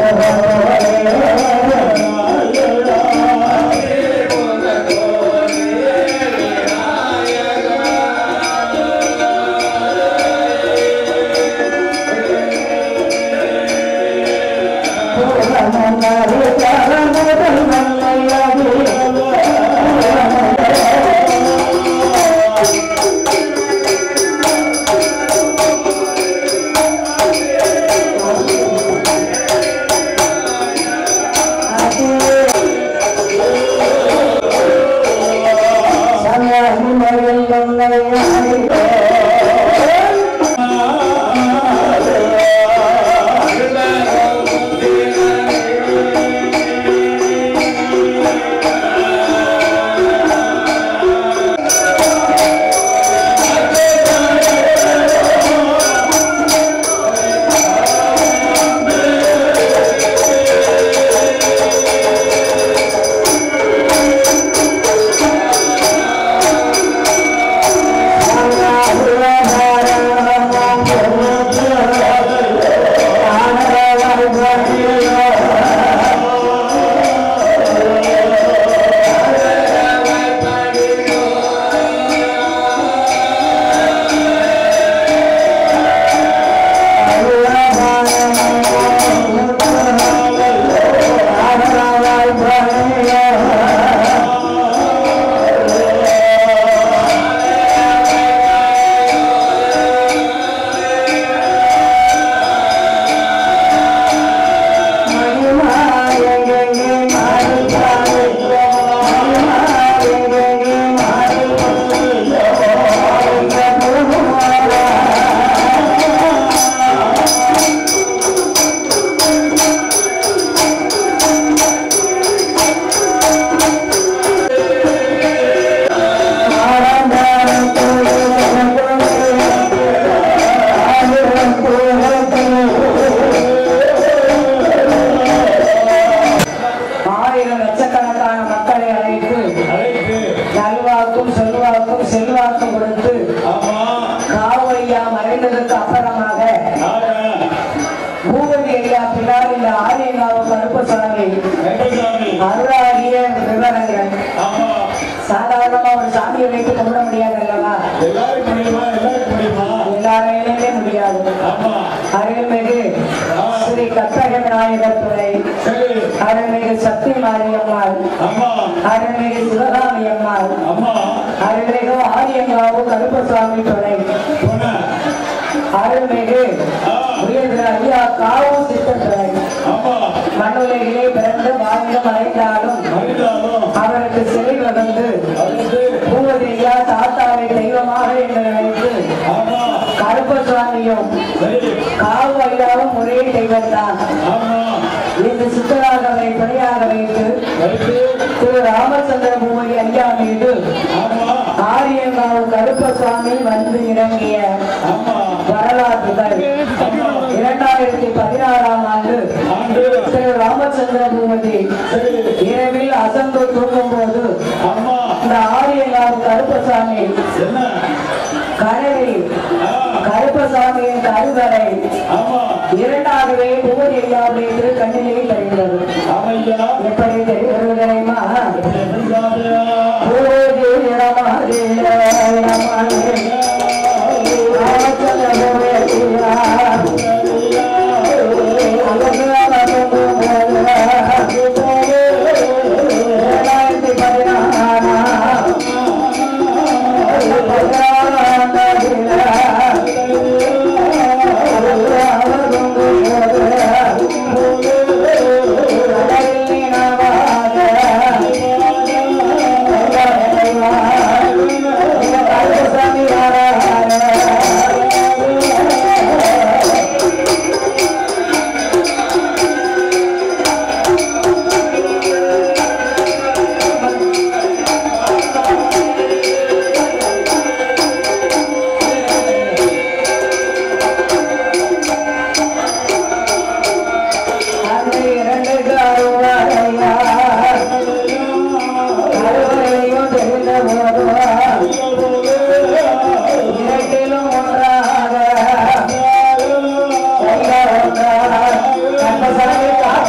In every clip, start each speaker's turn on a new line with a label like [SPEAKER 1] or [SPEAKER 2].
[SPEAKER 1] Namaha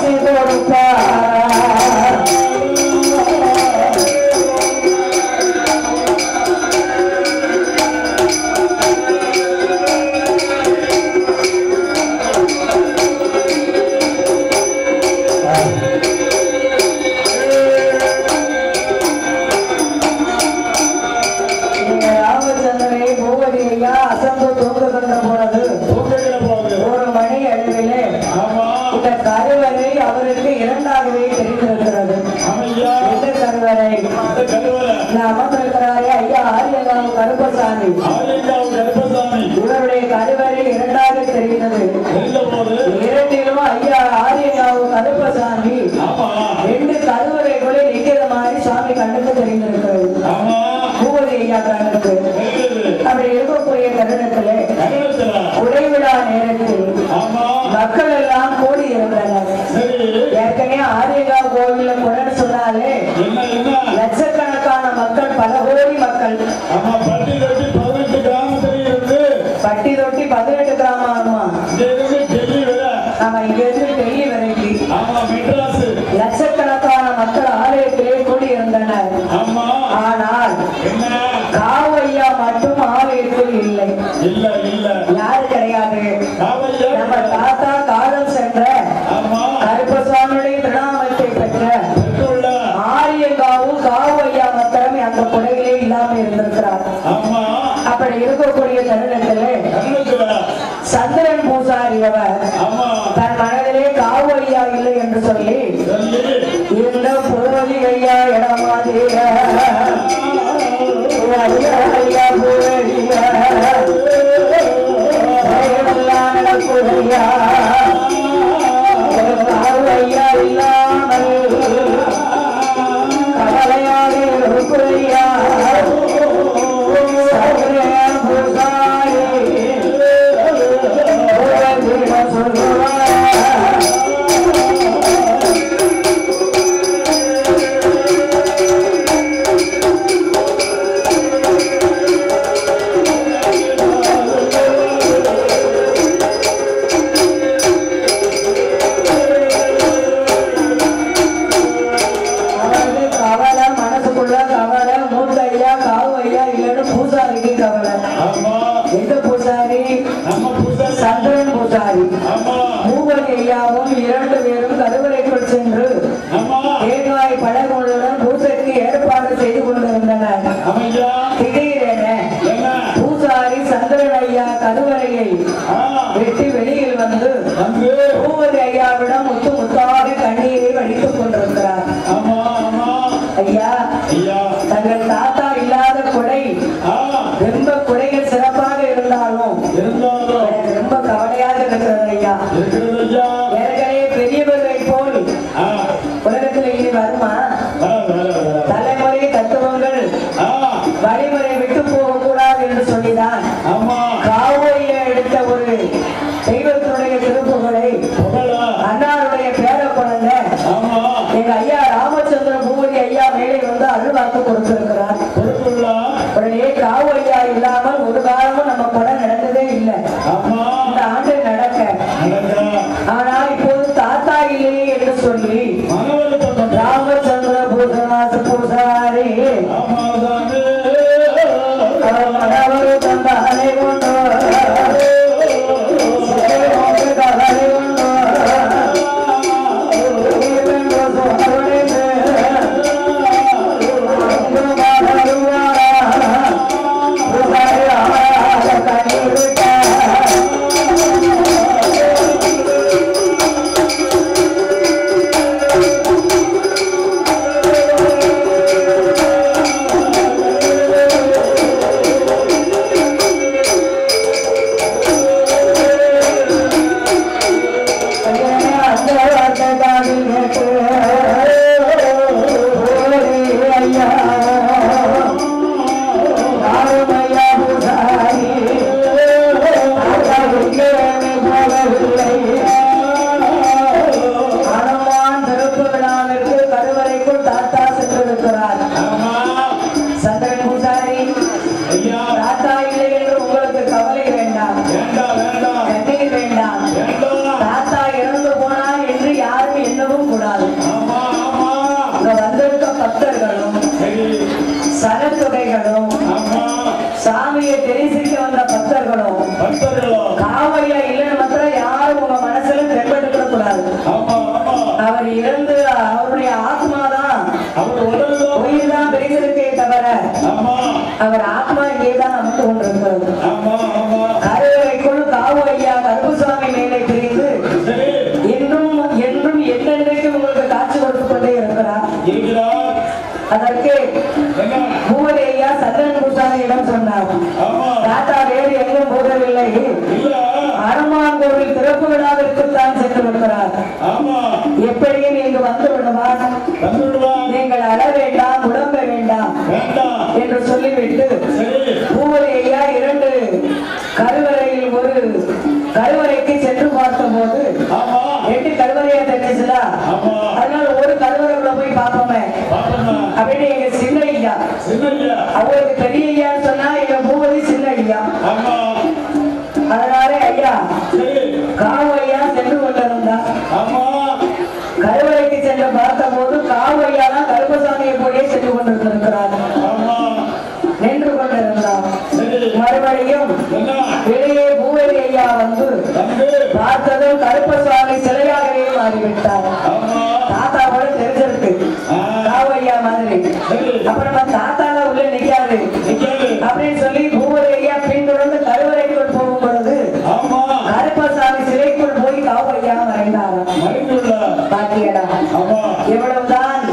[SPEAKER 1] காட்சி கொடுப்பார். அவருக்கு இரண்டாகவே தெரிந்திருக்கிறது. இந்த கருவறை அமர்ந்திருக்கிறாரே ஐயா ஆரியங்காவு கருப்பசாமி, இவருடைய கருவறை இரண்டாக தெரிகிறது. இரண்டிலும் ஐயா ஆரியங்காவு கருப்பசாமி ரெண்டு கருவறைகளை நிக்கிற மாதிரி சாமி கண்ணுக்கு தெரிந்திருக்கிறது. பூவதி ஐயா கண்ணுக்கு அப்படி இருக்கக்கூடிய தருணத்திலே உடைவிழா நேரத்தில் மக்கள் எல்லாம் கூடி இருந்தனர். ஏற்கனவே ஆரியங்காவு கோவில குடன்னு சொன்னாலே லட்சக்கணக்கான மக்கள், பல கோடி மக்கள். பட்டி தொட்டி 18 கிராமம் ஆகுமா? ஆமா, இங்க இருந்து டெல்லி வரைக்கும் லட்சக்கணக்கான மக்கள் ஆலயத்திலே கூடி இருந்தனர். ஆனால் காவையா மட்டும் ஆலயத்தில் இல்லை. யாரு கிடையாது? நம்ம தாத்தா காலம் சென்ற கருப்பசாமியுடைய திருநாமத்தை பெற்ற ஆரியங்காவும் காவையா மாத்திரமே அந்த கொடைகளே இல்லாம இருந்திருக்கிறார். அப்படி இருக்கக்கூடிய தருணத்திலே சந்திரன் பூசாரி அவர் தன் மனதிலே காவையா இல்லை என்று சொல்லி இந்த பூவதி ஐயா இடமாதிர ஐயா பூவதியா காவையா இல்லாமல் கவலையாக இருக்குறையா சந்திரன் பூசாரி மூவதி ஐயாவும் இரண்டு பேரும் கருவறைக்குள் சென்று தேங்காய் பழங்களுடன் பூசைக்கு ஏற்பாடு செய்து கொண்டிருந்தனர். திடீரென பூசாரி சந்திரன் ஐயா கருவறையை வெட்டி வெளியில் வந்து மூவதி ஐயாவிடம் முத்து முத்தாக கண்ணீரை வடித்துக் கொண்டிருக்கிறார். ஐயா, தங்கள் தாத்தா இல்லாத கொடை ரொம்ப கொடைகள் சிறப்பாக இருந்தாலும் ரொம்ப கவலையாக இருக்கிறது ஐயா. ஏற்கனவே பெரியவர்களை போல் உலகத்தில் இனி வருமா? தலைமுறை தத்துவங்கள் வழிமுறை விட்டு போகக்கூடாது என்று சொல்லிதான் காவையை எடுத்த ஒரு தெய்வத்தினுடைய திருப்புகளை அண்ணாருடைய பேர குழந்தை எங்க ஐயா ராமச்சந்திர பூவதி ஐயா மேலே வந்து அருள்வாக்கு கொடுத்திருக்கிறார். உடனே காவையா இல்லாமல் ஒரு காலமும் நம்ம கூட நடந்ததே இல்லை. இந்த ஆண்டு நடக்க ஆனால் இப்போது தாத்தா இல்லையே என்று சொல்லி ராமச்சந்திர பூசாரி மனவரு தந்த அலை கொண்டு எண்ணவும் கூடாது. இங்க வந்திருக்க பக்தர்களும் சனத்தொகைகளும் சாமியை தெரிசிக்க வந்த பக்தர்களும் காவையா இல்லைன்னு மாத்திரம் யாரும் உங்க மனசுல தென்பட்டு கூடாது. அவர் இறந்து அவருடைய ஆத்மாதான் உயிர் தான் பெரிதற்கே தவிர அவர் ஆத்மா இங்கேதான் அமர்ந்து கொண்டிருக்கிறது. கருவறைக்குள் காவு ஐயா கருப்புசாமி மேலே பிரிந்து இன்னும் என்றும் என்னென்றைக்கு உங்களுக்கு காட்சி கொடுத்து கொண்டே இருக்கிறார். அதற்கு பூவதி ஐயா சந்திரன் பூசாரியிடம் சொன்னார், தாத்தா வேறு எங்கும் போகவில்லை, அனுமான் திறப்பு விழாவிற்குத்தான் சென்று விடுகிறார். எப்படியும் இங்கு வந்து விடுவார், நீங்கள் அழ வேண்டாம் உடம்ப வேண்டாம் என்று சொல்லிவிட்டு பூவதி ஐயா 2 கருவறையில் ஒரு கருவறைக்கு சென்று பார்த்த போது 2 கருவறையா தெரிஞ்சுதா, அதனால ஒரு கருவறைக்குள்ள போய் பார்ப்போமே அப்படின்னு எங்க சின்ன ஐயா, அவருக்கு பெரிய ஐயான்னு சொன்னா எங்க பூவதி சின்ன ஐயா, அதனால ஐயா காவு ஐயா சென்று கொண்டிருந்தார். கருவறைக்கு சென்று பார்த்த போது காவு ஐயா தான் கருப்பசாமியை போயே சென்று கொண்டிருக்கிறார், நின்று கொண்டிருந்தார். மறுபடியும் வெளியே பூவதி ஐயா வந்து பார்த்ததும் கருப்பசாமி சிலையாகவே மாறிவிட்டார். தாத்தா கூட தெரிஞ்சிருக்கு காவு ஐயா மாதிரி, அப்ப நம்ம தாத்தால உள்ள நிக்காது அப்படின்னு சொல்லி பூவதி ஐயா பின்தொடர்ந்து கருவறைக்குள் போகும் பொழுது கருப்பசாமி சிலைக்குள் போய் காவு ஐயா மறைந்தாராம். பாத்தியடா எவ்வளவுதான்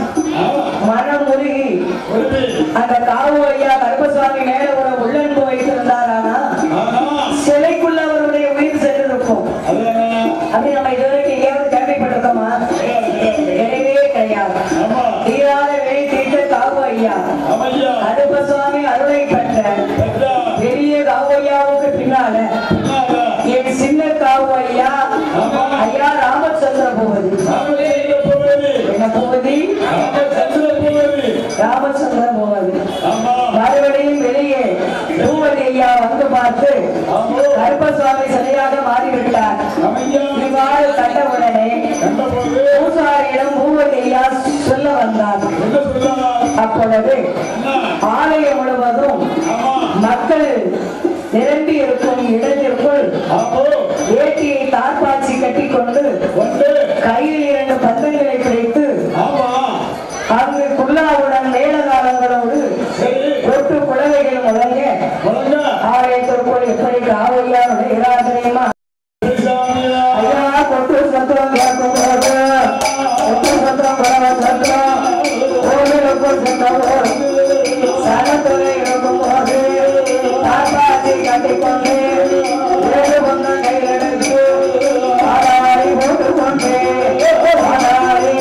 [SPEAKER 1] மனம் உருகி அந்த காவு ஐயா கருப்பசாமி மேல ஒரு உள்ளன்பு வைத்திருந்தாரானா சிலைக்குள்ள அவருடைய உயிர் சென்றிருக்கும். அப்படி நம்ம இதுவரைக்கும் எங்கேயாவது கேள்விப்பட்டிருக்கோமா? கிடையவே கிடையாது. தீராத வெளி தீர்த்த காவு ஐயா கருப்பசாமி அருளை பெற்ற பெரிய காவு ஐயாவுக்கு பின்னால என் சின்ன காவு ஐயா ஐயா ராமச்சந்திர பூவதி, என்ன பூவதி? ராமச்சந்திர பூவதி. மறுபடியும் வெளியே பூவதி ஐயா வந்து பார்த்து கருப்பசாமி சிலையாக மாறிவிட்டார். இவ்வாறு கண்டவுடனே பூசாரியிடம் பூவதி ஐயா சொல்ல வந்தார். அப்பொழுது ஆலயம் முழுவதும் மக்கள் நிரம்பி இருக்கும் இடத்திற்குள் வேட்டியை தார்பாச்சி கட்டிக்கொண்டு கையில் 2 பந்தங்களை பிடித்து அங்கு குல்லாவுடன் மேலகாலங்களோடு ஒட்டு குழவைகள் முழங்க ஆலயத்திற்குள் எப்படி காவையா நுழைகிறார் தெரியுமா? ஐயா கொட்டு சத்திரம் கேட்கும் போது ஒட்டு சத்திரம் குழவை சத்திரம் கோவிலுக்குள் சென்றவர் சனத்துறை இருக்கும் போது தாத்தாச்சி கட்டிக்கொண்டு 7 பந்தம் கையில் எடுத்து ஆடாரி போட்டுக்கொண்டு ஆடாரி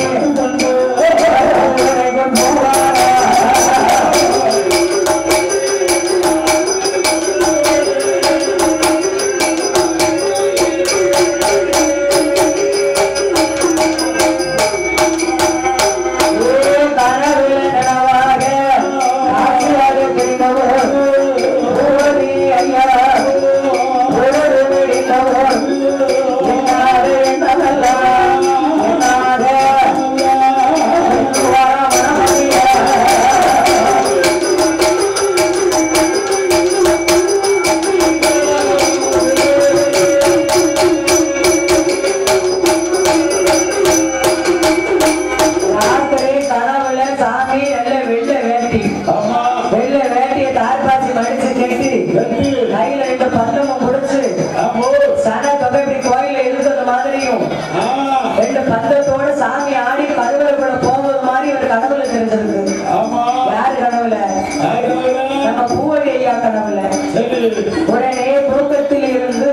[SPEAKER 1] உடனே தூக்கத்தில் இருந்து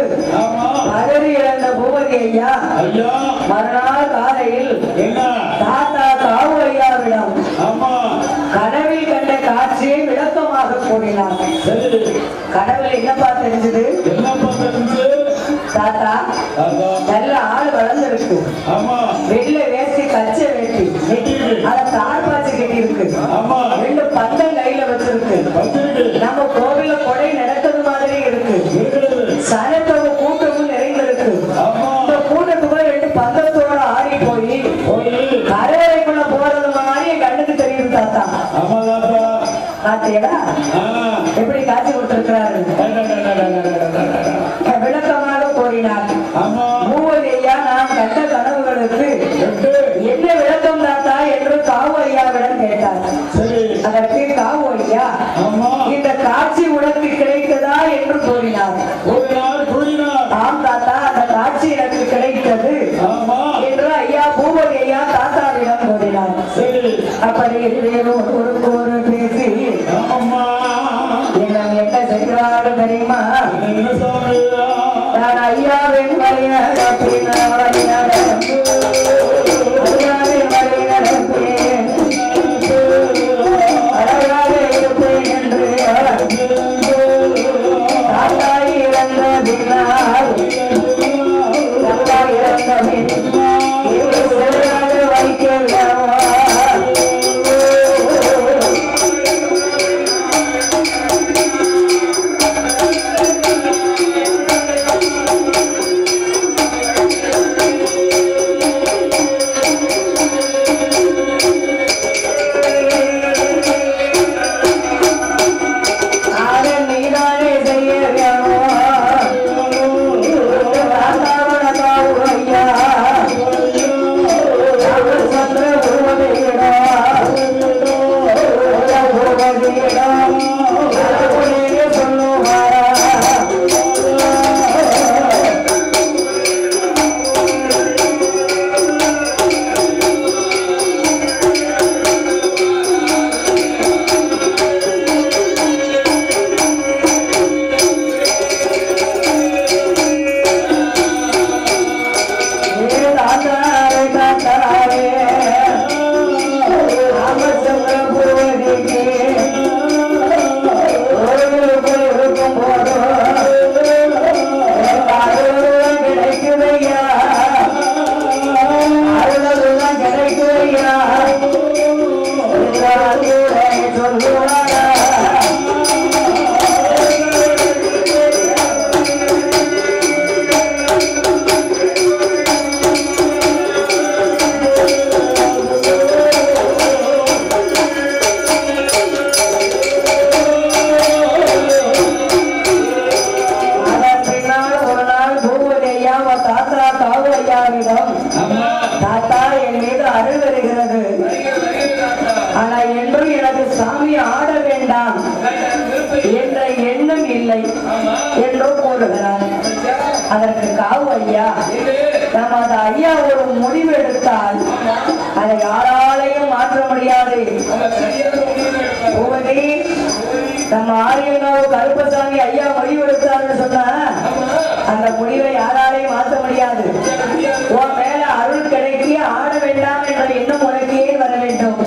[SPEAKER 1] பதறி இழந்த பூபதி ஐயா மறுநாள் காலையில் தாத்தா காவு ஐயாவிடம் கனவில் கண்ட காட்சியை விளக்கமாக கூறினார். கனவுல என்னப்பா தெரிஞ்சது? தாத்தா நல்ல ஆள் வளர்ந்துருக்கு, வெள்ளை வேஷ்டி கச்சை வேட்டி அத தார்பாச்சி கட்டி இருக்கு, 2 பந்தம் கையில வச்சிருக்கு, நம்ம கோவில கொடை நடக்கிறது மாதிரி இருக்கு, சனத்தோட கூட்டமும் நிறைந்திருக்கு. இந்த கூட்டத்துக்குள்ள 2 பந்தத்தோட ஆடி போய் பார்த்தீங்களா எப்படி காட்சி கொடுத்திருக்கிறாரு விளக்கமாக கூறினார். மூவர் ஐயா நாம் கண்ட கனவுகளுக்கு என்ன விளக்கம் தாத்தா என்று காவு ஐயாவிடம் கேட்டார். அதற்கு காவு ஐயா இந்த காட்சி உனக்கு கிடைத்ததா என்று கூறினார். ஆம் தாத்தா அந்த காட்சி எனக்கு கிடைத்தது என்று ஐயா பூவதி ஐயா தாத்தாவிடம் கூறினார். அப்படி ஒரு பேசி என்ன செய்கிறார்கள் தெரியுமா? நான் ஐயாவின் வரைய அழகாக இருப்பேன் என்று தாத்தாய் இறந்ததினால் தாத்தாய் இறந்ததின் வைக்கலாமா? அதற்கு காவு ஐயா நமது ஐயா ஒரு முடிவு எடுத்தால் அதை யாராலையும் மாற்ற முடியாது. நம்ம ஆரியனாவு கருப்பசாமி ஐயா முடிவு எடுத்தார்னு சொன்னா அந்த முடிவை யாராலையும் மாற்ற முடியாது. உன் மேல அருள் கிடைக்கி ஆட வேண்டாம் என்ற எண்ணம் உனக்கே வர வேண்டும்.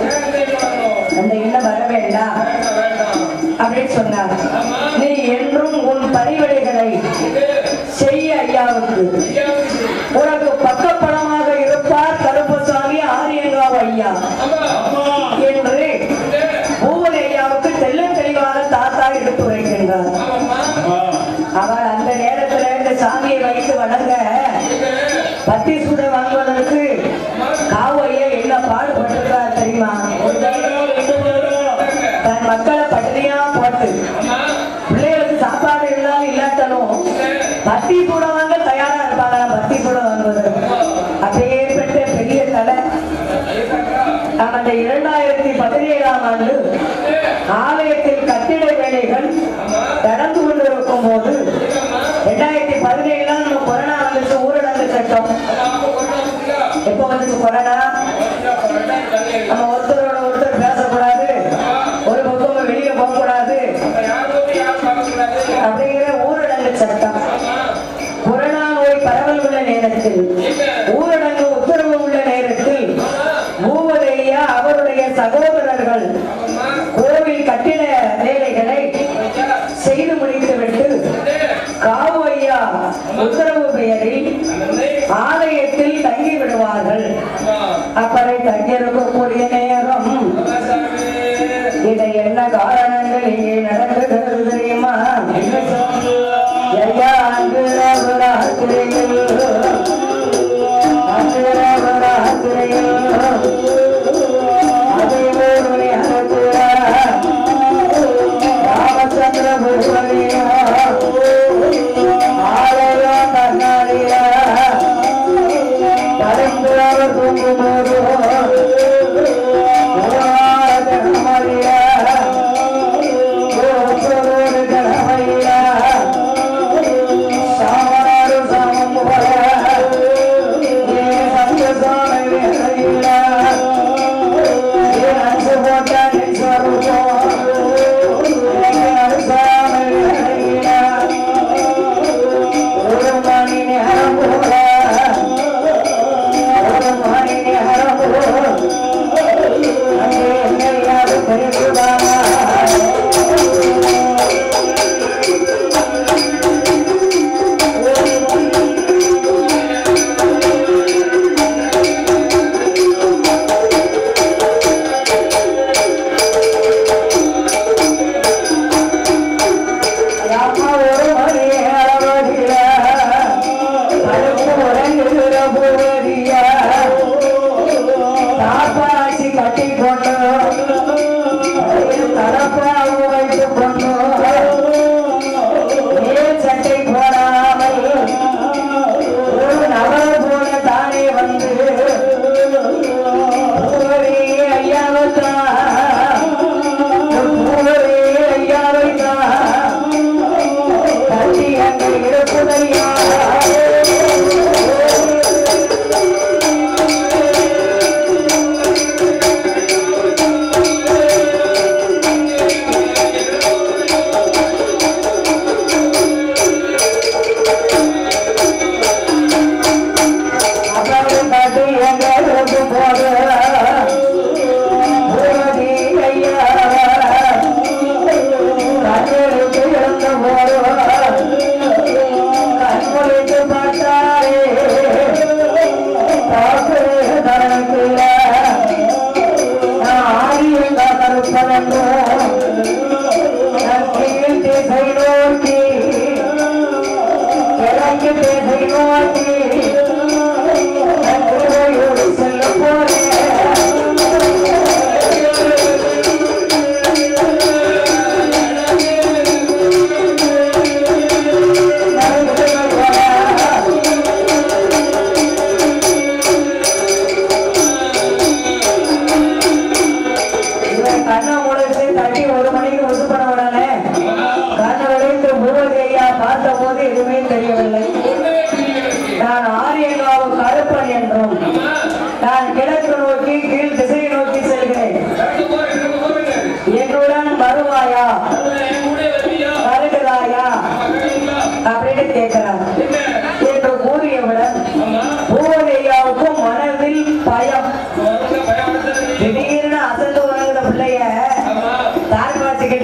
[SPEAKER 1] அந்த எண்ணம் வர வேண்டாம் அப்படின்னு சொன்னார். நீ என்றும் உன் பணிவிடைகளை செய்ய ஐயாவுக்கு. உனக்கு பக்கப்படமாக இருப்பார் கருப்பசாமி ஆரியங்காவு ஐயா என்று பூவதி ஐயாவுக்கு தெல்ல தெளிவாக தாத்தா எடுத்து வைக்கின்றார். அவர் அந்த நேரத்தில் இந்த சாமியை வைத்து வணங்க பத்தி சூட வாங்குவதற்கு காவு ஐயா என்ன பாடுபட்டிருக்கார் தெரியுமா? தன் மக்களை பட்டினியா போட்டு பிள்ளைகளுக்கு சாப்பாடு இருந்தாலும் இல்லாட்டாலும் பத்தி கூட வாங்க தயாரா இருப்பாங்க. பத்தி கூட வாங்குவது அப்படியே பெற்ற பெரிய தலை. அந்த 2017ஆம் ஆண்டு ஆலயத்தில் கட்டிட வேலைகள் நடந்து கொண்டிருக்கும் போது 2017 நம்ம கொரோனா வந்துச்சு, ஊரடங்கு சட்டம். எப்ப வந்துச்சு கொரோனா? நம்ம ஒருத்தரோட ஒருத்தர் பேசக்கூடாது, ஒரு பக்கம் வெளியே போகக்கூடாது அப்படிங்கிற ஊரடங்கு சட்டம். கொரோனா நோய் பரவல் உள்ள நேரத்தில், ஊரடங்கு உத்தரவு உள்ள நேரத்தில் பூவதையா அவருடைய சகோதரர்கள் கோவில் கட்டிட வேலைகளை செய்து முடித்துவிட்டு காவு ஐயா உத்தரவு பெயரில் ஆலயத்தில் தங்கி விடுவார்கள். அப்பறை தங்கியிருக்கக்கூடிய நேரம் இதை என்ன காரணங்கள் இங்கே நடந்துகிறது தெரியுமா? ஐயா அங்கு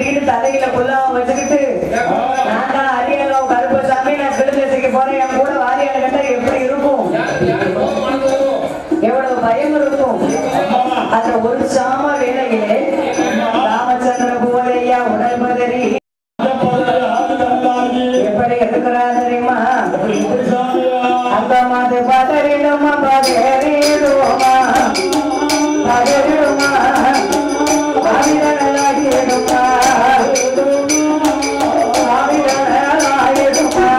[SPEAKER 1] கட்டிக்கிட்டு தலையில கொல்லாம வச்சுக்கிட்டு நான் தான் அரியங்காவு கருப்பசாமி நான் கிழக்கு போறேன் என் கூட வாரியால கண்டா எப்படி இருக்கும் எவ்வளவு பயம் இருக்கும் அந்த ஒரு சாம வேலையிலே ராமச்சந்திர பூவதையா உடல் பதறி எப்படி இருக்கிறார் தெரியுமா அந்த மாதிரி பதறிடுமா பதறிடுமா பதறிடுமா ஆவிடலாகிடுமா ஆவிடலாகிடுமா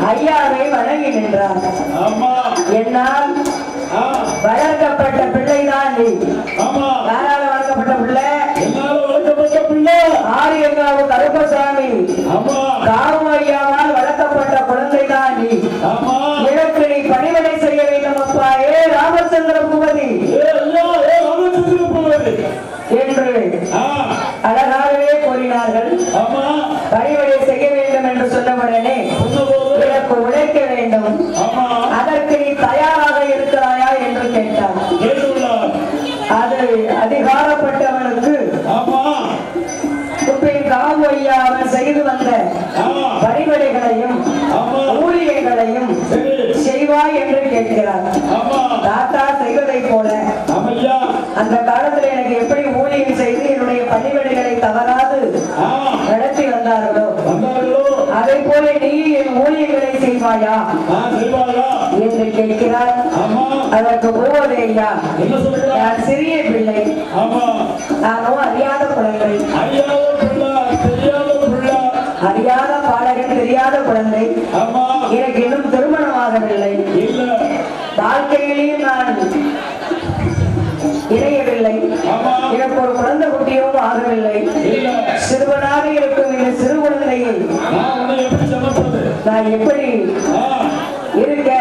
[SPEAKER 1] ஐயாவை வணங்கி நின்றார். என்னால் வளர்க்கப்பட்ட பிள்ளைதான் நீ. யாரால வளர்க்கப்பட்ட பிள்ளை? ஆரியங்காவு கருப்பசாமி காவு ஐயாவால் வளர்க்கப்பட்ட குழந்தைதான் நீ. எனக்கு நீ பணிவிடை செய்ய வேண்டும் அப்பா. ஏ ராமச்சந்திர பூபதி என்று அழகாகவே கூறினார்கள். பணிவிடை செய்ய வேண்டும் என்று சொன்னவுடனே எனக்கு உழைக்க வேண்டும், அதற்கு நீ தயாராக இருக்கிறாயா என்று கேட்டார். அது அதிகாரப்பட்டவனுக்கு காவு ஐயா அவன் செய்து வந்த பணிவிடைகளையும் ஊழியர்களையும் செய்வாய் என்று கேட்கிறார். தாத்தா செய்வதை போல அந்த காலத்தில் எனக்கு எப்படி ஊழியம் செய்து என்னுடைய பணிவிடைகளை தவறாது நடத்தி வந்தார்களோ அதை போல நீ என் ஊழியர்களை செய்வாயா என்று கேட்கிறார். அதற்கு போவதே ஐயா, நான் சிறிய பிள்ளை, நானும் அறியாத குழந்தை, அறியாத பாடகன், தெரியாத குழந்தை, எனக்கு இன்னும் திருமணமாகவில்லை, வாழ்க்கையிலேயும் நான் இணையவில்லை, எனக்கு ஒரு குழந்தை குட்டியும் ஆகவில்லை, சிறுவனாக இருக்கும் இந்த சிறு குழந்தையை நான் எப்படி இருக்க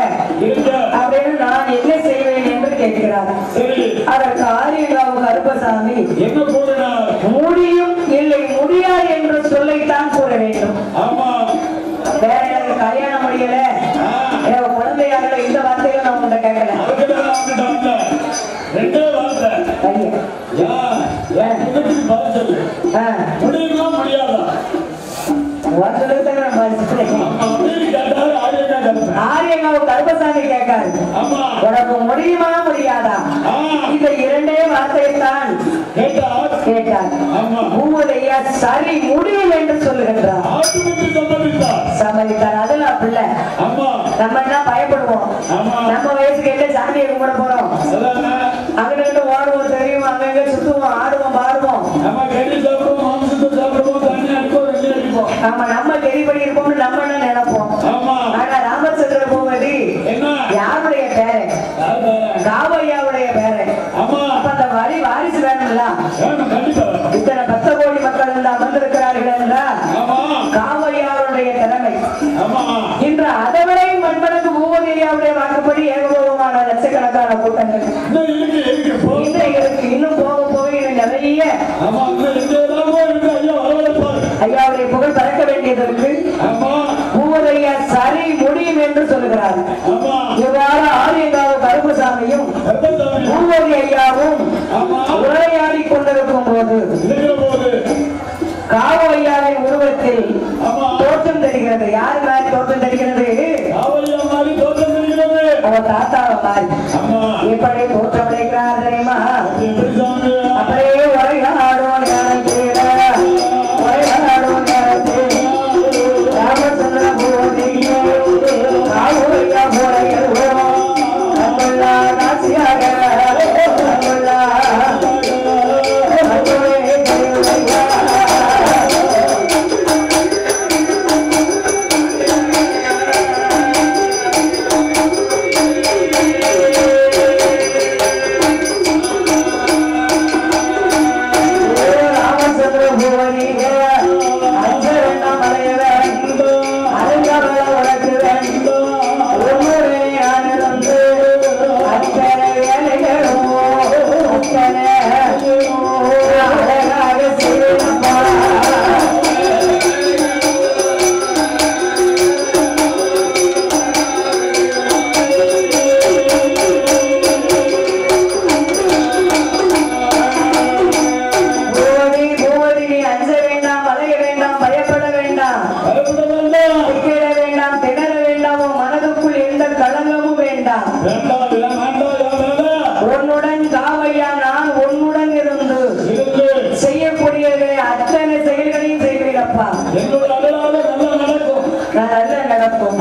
[SPEAKER 1] அப்படின்னு நான் என்ன செய்வேன் என்று கேட்கிறார். அதற்கு ஆரியங்காவு கருப்பசாமி முடியும் இல்லை முடியாது என்று சொல்லைத்தான் கூற வேண்டும். வேற எனக்கு கல்யாணம் முடியல, எனக்கு குழந்தையாக இந்த வார்த்தையில நான் உங்களை கேட்கல. ஆரியங்காவு கருப்பசாமி கேட்காரு, உனக்கு முடியுமா முடியாதா? இந்த இரண்டே வார்த்தையைத்தான் கேட்டார். பூவதையா சரி முடியும் என்று சொல்லுகின்றார். சம்மதித்தார். அதெல்லாம் பிள்ளை நம்ம என்ன பயப்படுவோம்? நம்ம வயசுக்கு என்ன சாமியை கும்பிட போறோம்? அங்கிட்டு ஓடுவோம், தெரியும், அங்கங்க சுத்துவோம், ஆடுவோம், பாடுவோம். ஆமா, நம்ம தெரிபடி இருப்போம்னு நம்ம என்ன நினைப்போம். ஆனா ராமச்சந்திர பூபதி யாருடைய பேரு? காவையாவுடைய பேரு. அப்ப அந்த வரி வாரிசு வேணும்ல. இத்தனை வேண்டியதற்கு பூவரையா சரி முடியும் என்று சொல்லுகிறார். இவ்வாறு ஆரியங்காவு கருப்பசாமியும் பூவரி ஐயாவும் உரையாடி கொண்டிருக்கும் போது காவு ஐயாவின் உருவத்தில் தோற்றம் தெரிகிறது. யாரு மாதிரி தோற்றம் தெரிகிறது? அவர் தாத்தாவை மாதிரி எப்படி தோற்றம் அடைகிறார் தெரியுமா? அப்படியே உரையாடும் நேரத்தில் ராமச்சந்திர பூவதி காவு ஐயா போரையோ காசியாக உன்னுடன் காவையா நான் உன்னுடன் இருந்து செய்யக்கூடியதை அத்தனை செயல்களையும் செய்வீரப்பா. நல்ல நடக்கும்.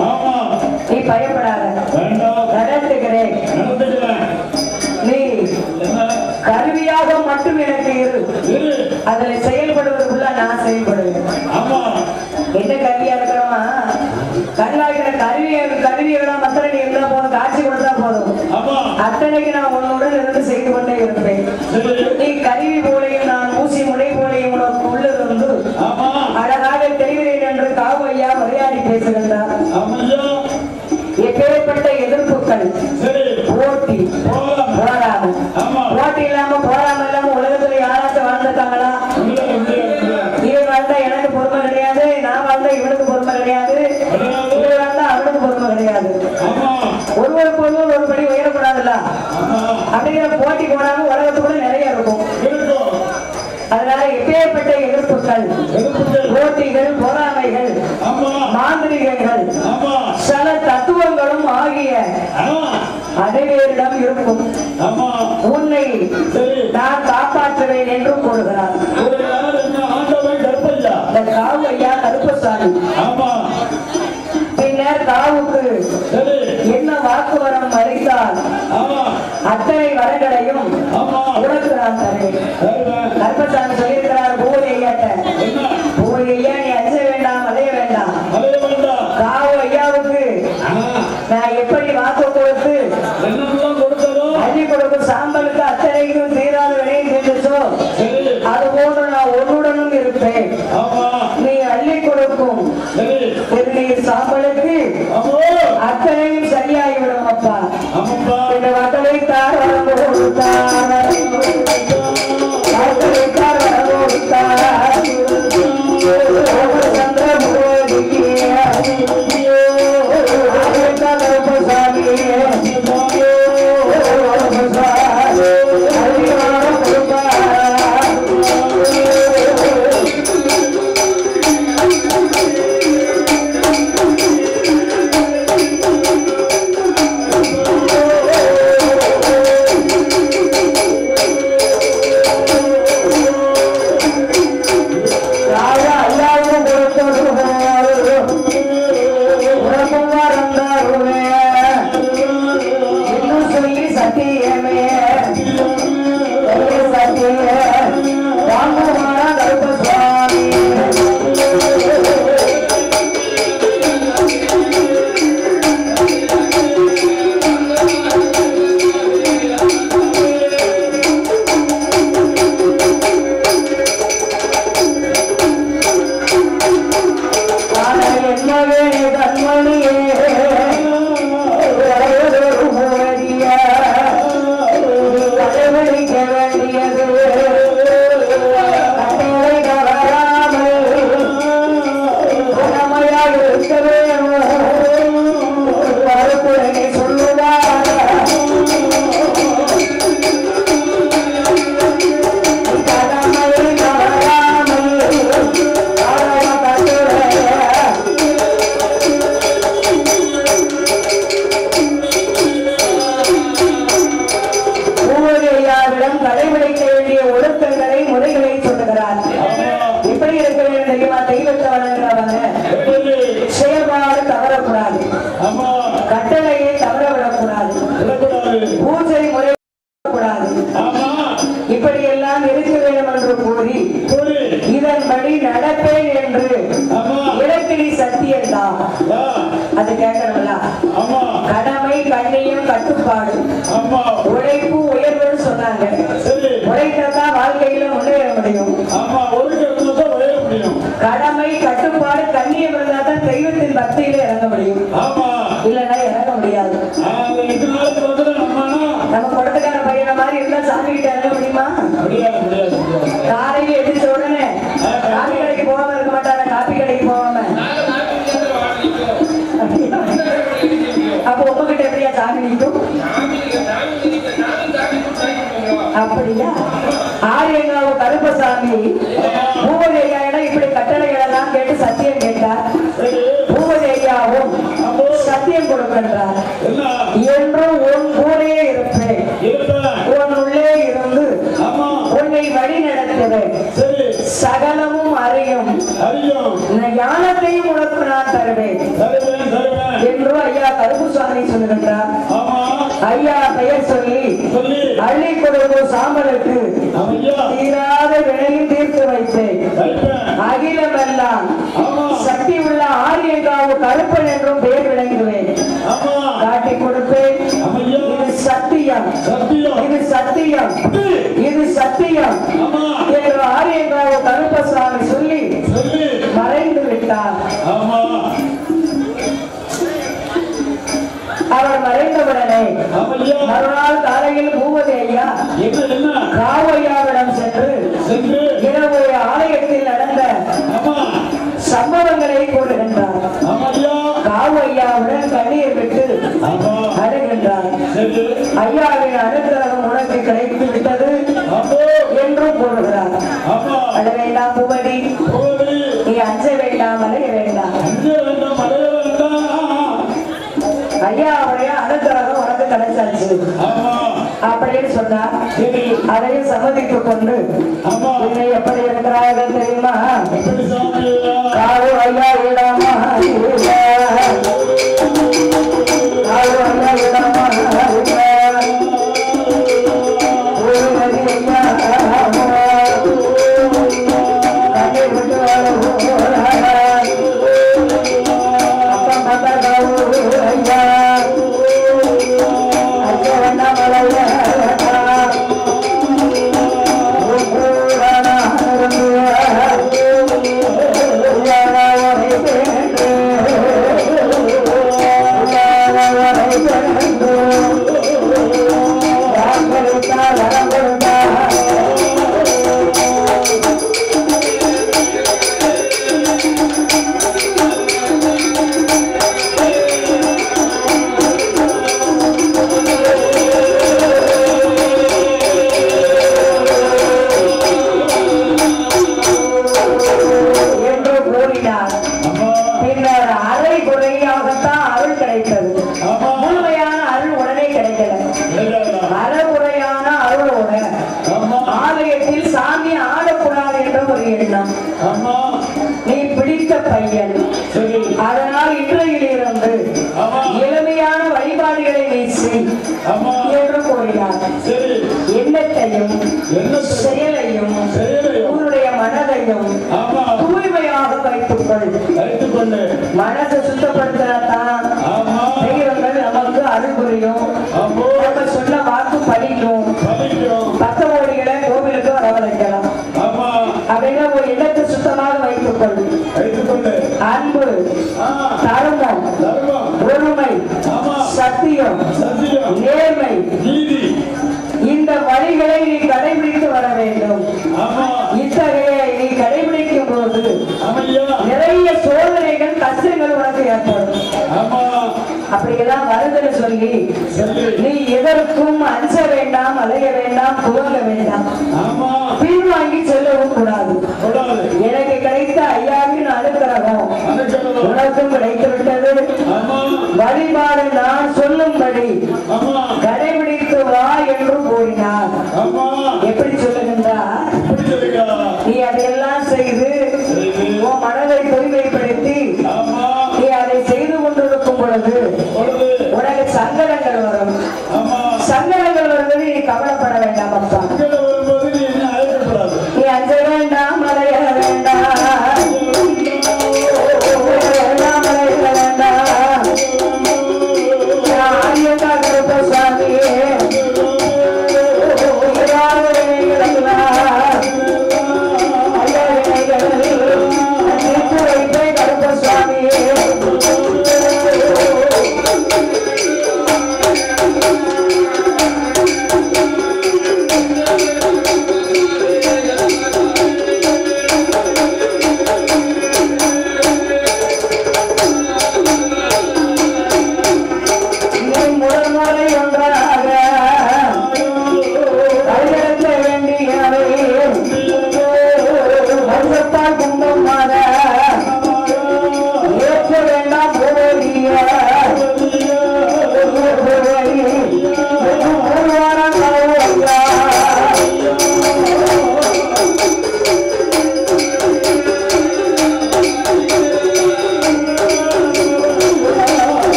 [SPEAKER 1] நீ பயப்படாத, நடத்துகிறேன். நீ கருவியாக மட்டும் எனக்கு இரு. அதுல செயல்படுவதற்குள்ள நான் செயல்படுவேன். என்ன கருவியா இருக்கிறோமா? கருவாகிற கருவிகளை மத்திர நீ இருந்தா போதும், காட்சி கொடுத்தா போதும். அத்தனைக்கு நான் உன்னுடன் இருந்து செய்து கொண்டே இருப்பேன். நீ கருவி போலையும் நான் ஊசி முறை போலையும் உனக்கு உள்ளிருந்து அழகாக தெரிகிறேன் என்று காவு ஐயா மரியாதை பேசுகின்றார். எப்பேற்பட்ட எதிர்ப்புகள் போட்டி போராமல் போட்டி இல்லாம போராம இல்லாம உலகத்துல யாராச்சும் வாழ்ந்துட்டாங்களா? இவன் வாழ்ந்தா எனக்கு பொறுமை கிடையாது, நான் வாழ்ந்தா இவனுக்கு பொறுமை கிடையாது, இவன் வாழ்ந்தா அவனுக்கு பொறுமை கிடையாது. ஒருவருக்கு ஒருவர் ஒரு படி உயரக்கூடாதுல்ல அப்படிங்கிற போட்டி போடாம உலகத்துக்குள்ள நிறைய இருக்கும். அதனால எப்பேற்பட்ட எதிர்ப்புகள் போட்டிகள் பொறாமைகள் மாந்திரிகங்கள் சில தத்துவங்களும் ஆகிய அதேவிடம் இருக்கும். உன்னை நான் காப்பாற்றுவேன் என்று கூறுகிறார் காவு ஐயா கருப்பசாமி. பின்னர் காவுக்கு என்ன வாக்கு வரம் அளித்தால் அத்தனை வரங்களையும் உனக்கு நான் தருவேன். கருப்பசாமி சொல்லியிருக்கிறார் பூவரி ஐயாட்ட, பூவரி ஐயா நீ அஞ்ச வேண்டாம், அலைய வேண்டாம். காவு ஐயாவுக்கு நான் எப்படி வாக்கு கொடுத்து அள்ளி கொடுக்கும் சாம்பலுக்கு அத்தனைக்கும் தீராத வினையும் தெரிஞ்சோ அதுபோன்று நான் ஒன்றுடனும் இருப்பேன். நீ அள்ளி கொடுக்கும் சாம்பலுக்கு அத்தனையும் சரியாகிவிடும் அப்பா. இந்த வட்டலை தார் வரம் கொடுத்தார், இப்படியெல்லாம் இருக்க வேண்டும் என்று கூறி இதன்படி நடப்பேன் என்று இலக்கினி சத்தியம்தான். அது கேட்கணும்ல. கடமை கண்ணியம் கட்டுப்பாடு உழைப்பு உயர்வுன்னு சொன்னாங்க. உழைத்தான் வாழ்க்கையில முன்னேற முடியும். கடமை கட்டுப்பாடு கண்ணியம் இருந்தாதான் தெய்வத்தின் பக்தியில இறங்க முடியும். இல்லன்னா இறங்க முடியாது. நம்ம கொடுத்துக்கார பையன மாதிரி இருந்தா சாமி கிட்ட இறங்க முடியுமா? காலையில எதிர்த்த உடனே காபி கடைக்கு போகாம இருக்க மாட்டாங்க. காபி கடைக்கு போகாம அப்ப உங்ககிட்ட எப்படியா சாமி நிற்கும்? அப்படியா? ஆரியங்காவு கருப்பசாமி பூபதி ஐயா இப்படி கட்டளைகள் எல்லாம் கேட்டு சத்தியம் கேட்டார். பூபதி ஐயாவும் சத்தியம் கொடுக்கின்றார். என்றும் உன் கூடே இருப்பேன், உன் உள்ளே இருந்து உன்னை வழி நடத்துவேன், சகலமும் அறியும் ஞானத்தையும் உனக்கு நான் தருவேன் என்று ஐயா கருப்புசாமி சொல்லுகின்றார். ஐயா பெயர் சொல்லி அள்ளி கொடுக்கும் சாம்பலுக்கு தீராத வினையும் தீர்த்து வைத்தேன். அகிலமெல்லாம் சக்தி உள்ள ஆரியங்காவு கருப்பன் என்றும் பெயர் விளங்குவேன். காட்டி கொடுப்பேன். இது சத்தியம், இது சத்தியம், இது சத்தியம் என்று ஆரியங்காவு கருப்பசாமி சொல்லி மறைந்து விட்டார். அவர் மறைந்தவுடனே மறுநாள் காலையில் பூபதி ஐயா காவையாவிடம் சென்று இரவு ஆலயத்தில் நடந்த சம்பவங்களை கூறுகின்றார். காவையாவுடன் கண்ணீர் விட்டு அழுகின்றார். ஐயாவின் அனுகிரகம் உனக்கு கிடைத்து விட்டது என்றும் கூறுகிறார். அழ வேண்டாம் பூபதி, நீ அஞ்ச வேண்டாம், அலைய வேண்டாம். ஐயாவுடைய அனுகிரகம் உனக்கு கிடைச்சாச்சு அப்படின்னு சொன்னார். அதையும் சம்மதித்துக் கொண்டு என்னை எப்படி இருக்கிறார்கள் தெரியுமா? காவு ஐயா விடாமா, காவு ஐயா விடாமா நீ பிடித்த பையன். அதனால் இன்றையிலிருந்து எளிமையான வழிபாடுகளை நீ செய் என்று கூறினார். எண்ணத்தையும் செயலையும் உன்னுடைய மனதையும் தூய்மையாக வைத்துக்கொள். மனதை சுத்தப்படுத்தினால்தான் தெய்வங்கள் நமக்கு அருள் புரியும். நம்ம சொன்ன வாக்கு படிக்கும். பக்தமோடிகளை கோவிலுக்கு வரவழைக்கலாம். அப்படின்னா ஒரு எண்ணத்தை சுத்தமாக வைத்துக்கொள். அன்பு, தர்மம், பொறுமை, சத்தியம், நேர்மை, இந்த வழிகளை நீ கடைபிடித்து வர வேண்டும். இத்தகைய நீ கடைபிடிக்கும் போது நிறைய சோதனைகள் கஷ்டங்கள் உனக்கு ஏற்படும். அப்படியெல்லாம் வருதுன்னு சொல்லி நீ எதற்கும் அஞ்ச வேண்டாம், அலைய வேண்டாம், துவங்க வேண்டாம், பின்வாங்கி செல்லவும் கூடாது. எனக்கு கிடைத்த ஐயாவின் அனுகிரகம் உனக்கும் கிடைத்து விட்டது. வழிபாடு நான் சொல்லும்படி கடைபிடித்து வா என்று கூறினார். எப்படி சொல்லுகின்றார்? நீ அதையெல்லாம் செய்து உன் மனதை தூய்மைப்படுத்தி நீ அதை செய்து கொண்டிருக்கும் பொழுது உனக்கு சங்கடங்கள் வரும். சங்கடங்கள் வருவது நீ கவலைப்பட வேண்டாம். அப்பா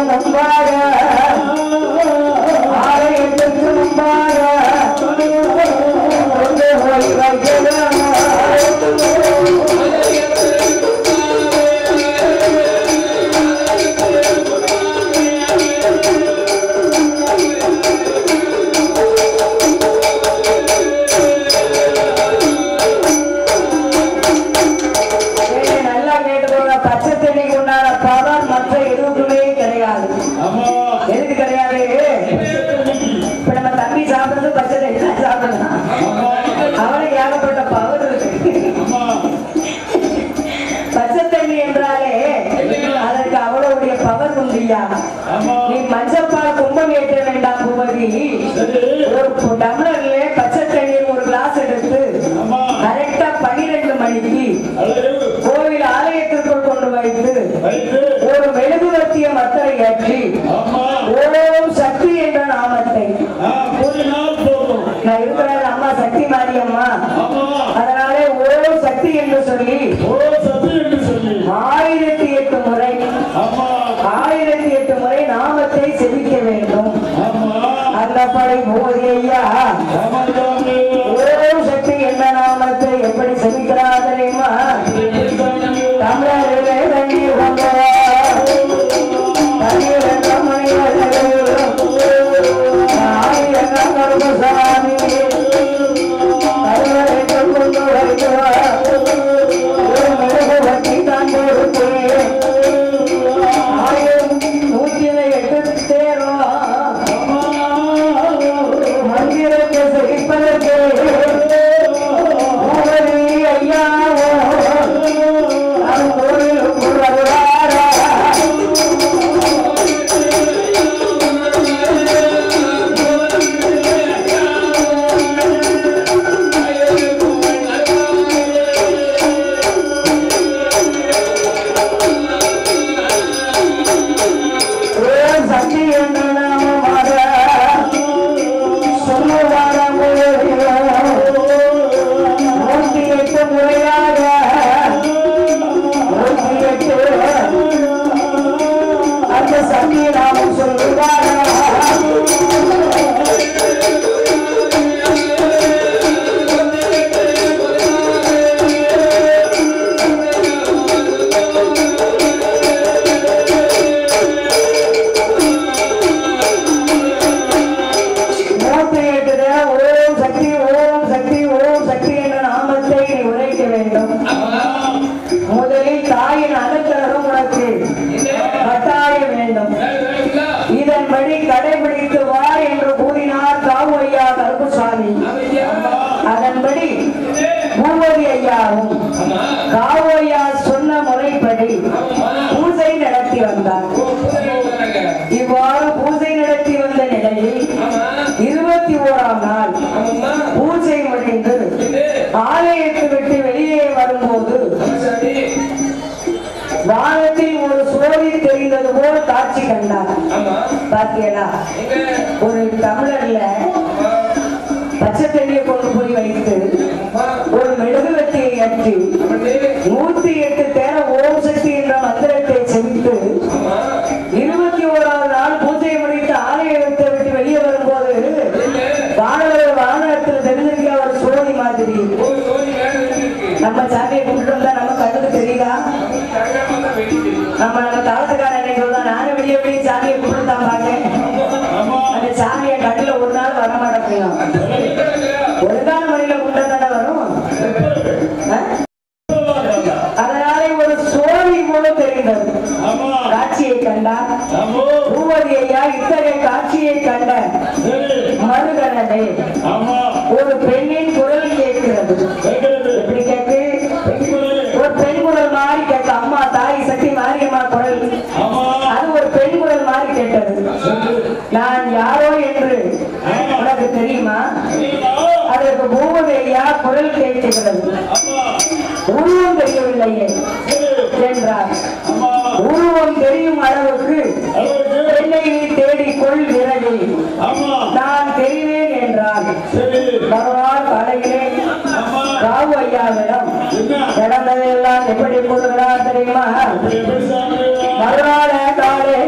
[SPEAKER 1] முன்பாக ஆலயத்திற்கு முன்பாக கொண்டு போய் வைக்கிறோம். எதுக்கு கிடையாது? இப்ப நம்ம தம்பி சாப்பிடுறது பச்சை தண்ணி சாப்பிடலாம். அவனுக்கு ஏகப்பட்ட பவர் இருக்கு. பச்சை தண்ணி என்றாலே அதற்கு அவ்வளவுடைய பவர் உண்டியா? நீ மஞ்சப்பால் கும்பம் ஏற்ற வேண்டாம் பூமதி. ஒரு டம்ளர்ல பச்சை தண்ணீர் ஒரு கிளாஸ் எடுத்து கரெக்டா 12 மணிக்கு கோவில் ஆலயத்திற்குள் கொண்டு வைத்து ஒரு மெழுகுவர்த்திய மத்தரை ஏற்றி ஓம் சக்தி என்ற நாமத்தை நான் இருக்கிறார் அம்மா சக்தி மாரியம்மா, அதனாலே ஓம் சக்தி என்று சொல்லி 1008 முறை 1008 முறை நாமத்தை செபிக்க வேண்டும். அந்த படை போதி ஐயா ஓம் சக்தி என்ற நாமத்தை எப்படி செபிக்கிறார் தெரியுமா? தமிழர்களே தண்ணீர் வந்தவா சாமி சொன்ன முறைப்படி பூஜை நடத்தி வந்தார். இவ்வாறு பூஜை நடத்தி வந்த நிலையில் 21ஆம் நாள் பூஜை முடிந்து ஆலயத்தை விட்டு வெளியே வரும்போது வானத்தில் ஒரு சோதி தெரிந்தது போல் காட்சி கண்டார். பாத்தீங்களா? ஒரு தமிழர்ல பச்சை தண்ணியை கொண்டு போய் வைத்து ஒரு மெழுகுவர்த்தியை ஏற்றி 108 தேர ஓம் சக்தி என்ற மந்திரத்தை செவித்து 21ஆம் நாள் பூஜை முடித்து ஆலயத்தை விட்டு வெளியே வரும்போது வானத்தில் தெரிஞ்சிருக்க ஒரு சோதி மாதிரி நம்ம சாமியை கொண்டு வந்தா நம்ம கண்ணுக்கு தெரியுதா? நம்ம தாளத்துக்கார என்ன சொல்றா, நானும் வெளியே வெளியே சாமியை கொண்டு தான் பாக்கேன். அந்த சாமியை கண்ணுல ஒரு நாள் வர மாட்டேன். ஒழுங்கான முறையில கொண்டு தானே வரும். அதனாலே ஒரு சோழி மூலம் தெரிந்தது. காட்சியை கண்டார் பூவதி ஐயா. இத்தகைய காட்சியை கண்ட மறுகணமே ஒரு பெண்ணின் குரல் கேட்கிறது. எப்படி கேட்கு? ஒரு பெண் குரல் மாதிரி கேட்க. அம்மா தாய் சக்தி மாரியம்மா குரல் அது ஒரு பெண் குரல் மாதிரி கேட்டது. நான் யாரோ என்று உனக்கு தெரியுமா? அதற்கு பூவதி ஐயா குரல் கேட்கிறது. உருவம் தெரியவில்லையே என்றார். உருவம் தெரியும் அளவுக்கு என்னை தேடிக்கொள் விரைவில் நான் தெரிவேன் என்றார். மறுநாள் காலையிலே ராவு ஐயாவிடம் நடந்ததெல்லாம் எப்படி கூறுகிறார் தெரியுமா? மறுநாள் காலையிலே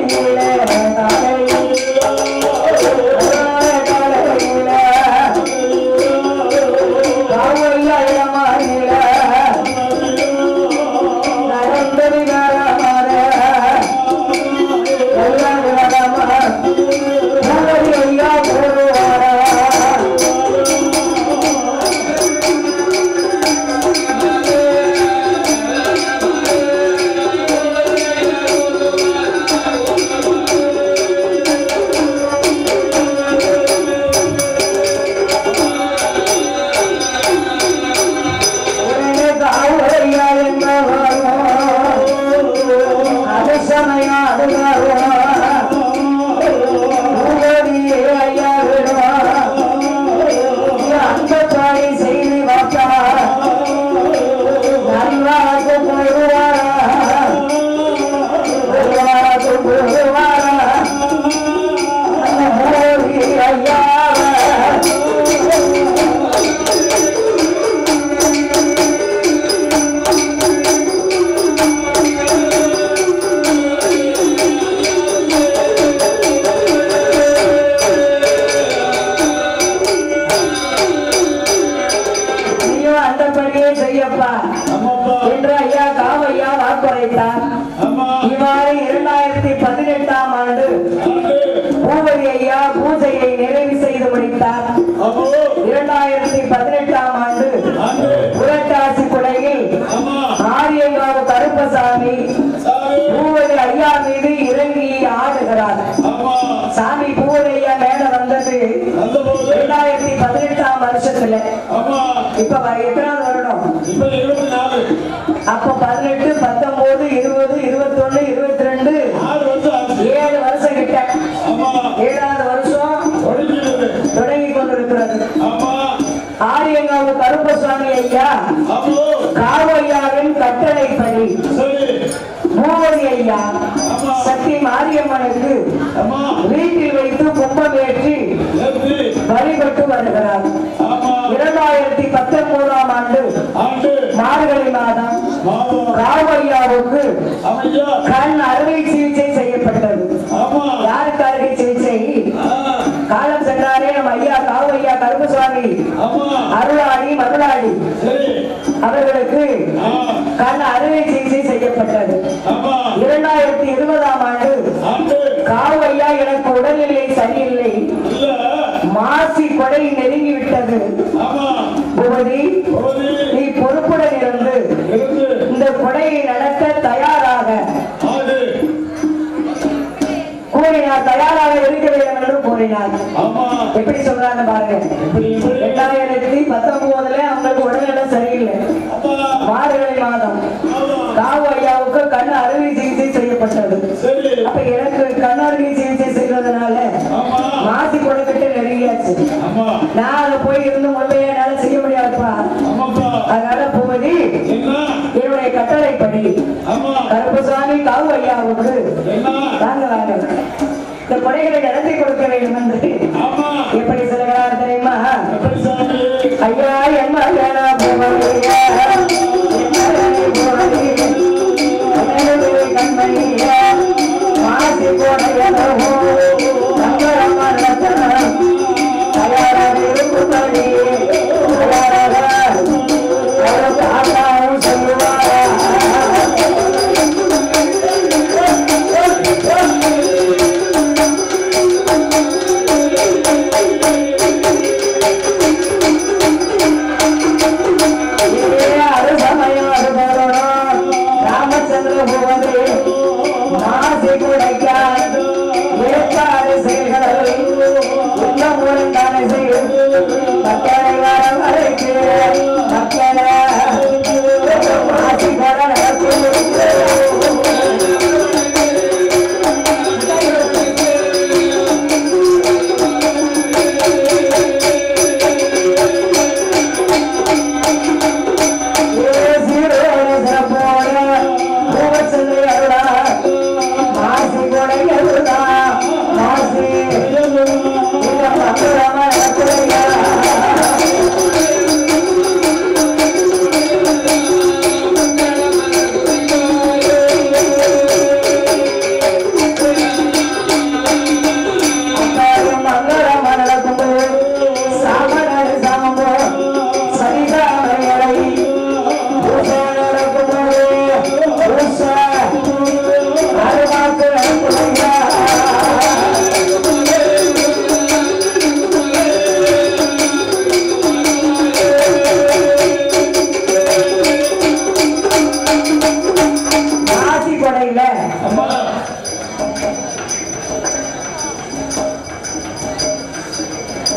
[SPEAKER 1] பூவதி ஐயா பூஜையை நிறைவு செய்து முடித்தார். 2018ஆம் ஆண்டு புரட்டாசி கொடையில் ஆரியங்காவு கருப்பசாமி பூவதி ஐயா மீது இறங்கி ஆடுகிறார். சாமி பூவதி ஐயா மேல வந்தது 2018ஆம் வருஷத்துல. இப்ப எத்தனாவது வருடம்? அப்ப 18, 19, 20, 21, 22 7 வருஷம் கிட்ட. 7வது வருஷம் தொடங்கி கொண்டிருக்கிறது. ஆரியங்காவு கருப்பசாமி ஐயா காவையாவின் கட்டளைப்படி பூவதி ஐயா சக்தி மாரியம்மனுக்கு வீட்டில் வைத்து கும்பம் ஏற்றி வழிபட்டு வருகிறார். 2019ஆம் ஆண்டு மார்கழி மாதம் காவையாவுக்கு கண் அறுவை சிகிச்சை செய்யப்பட்டது. யாருக்கு அறுவை சிகிச்சை? காலம் சென்றாரே நம் ஐயா காவையா கருப்பசாமி அருளாடி மருளாடி அவர்களுக்கு கண் அறுவை சிகிச்சை செய்யப்பட்டது. 2020ஆம் ஆண்டு காவையா எனக்கு உடல்நிலை சரியில்லை, மாசி கொடை நெருங்கிவிட்டது, பூவதி நீ பொறுப்புடன் இருந்து இந்த கொடையை நடத்த தயாராக கூறினார். தயாராக இருக்க வேண்டும் என்று கூறினார். எப்படி சொல்றாங்க பாருங்க. 2019 அவங்களுக்கு உடல்நிலை சரியில்லை, மார்கழி மாதம் காவு ஐயாவுக்கு கண் அறுவை சிகிச்சை செய்யப்பட்டது. அப்ப எனக்கு கண் அறுவை சிகிச்சை செய்வதனால மாசி கொடுத்துட்டு நெருங்கியாச்சு. நான் அதை போய் இருந்து முழுமையா என்னால செய்ய முடியாதுப்பா. அதனால பூவதி என்னுடைய கட்டளைப்படி கருப்பசாமி காவு ஐயாவுக்கு தாங்க வாங்க இந்த கொடைகளை நடத்தி கொடுக்க வேண்டும் என்று எப்படி சொல்லுகிறார் தெரியுமா? ஐயா என் மகனா பூவதியா கண்மணியா மாசி கொடையோ தயாராக இருக்கும்படி தாத்தாவும் சொல்லுவாரா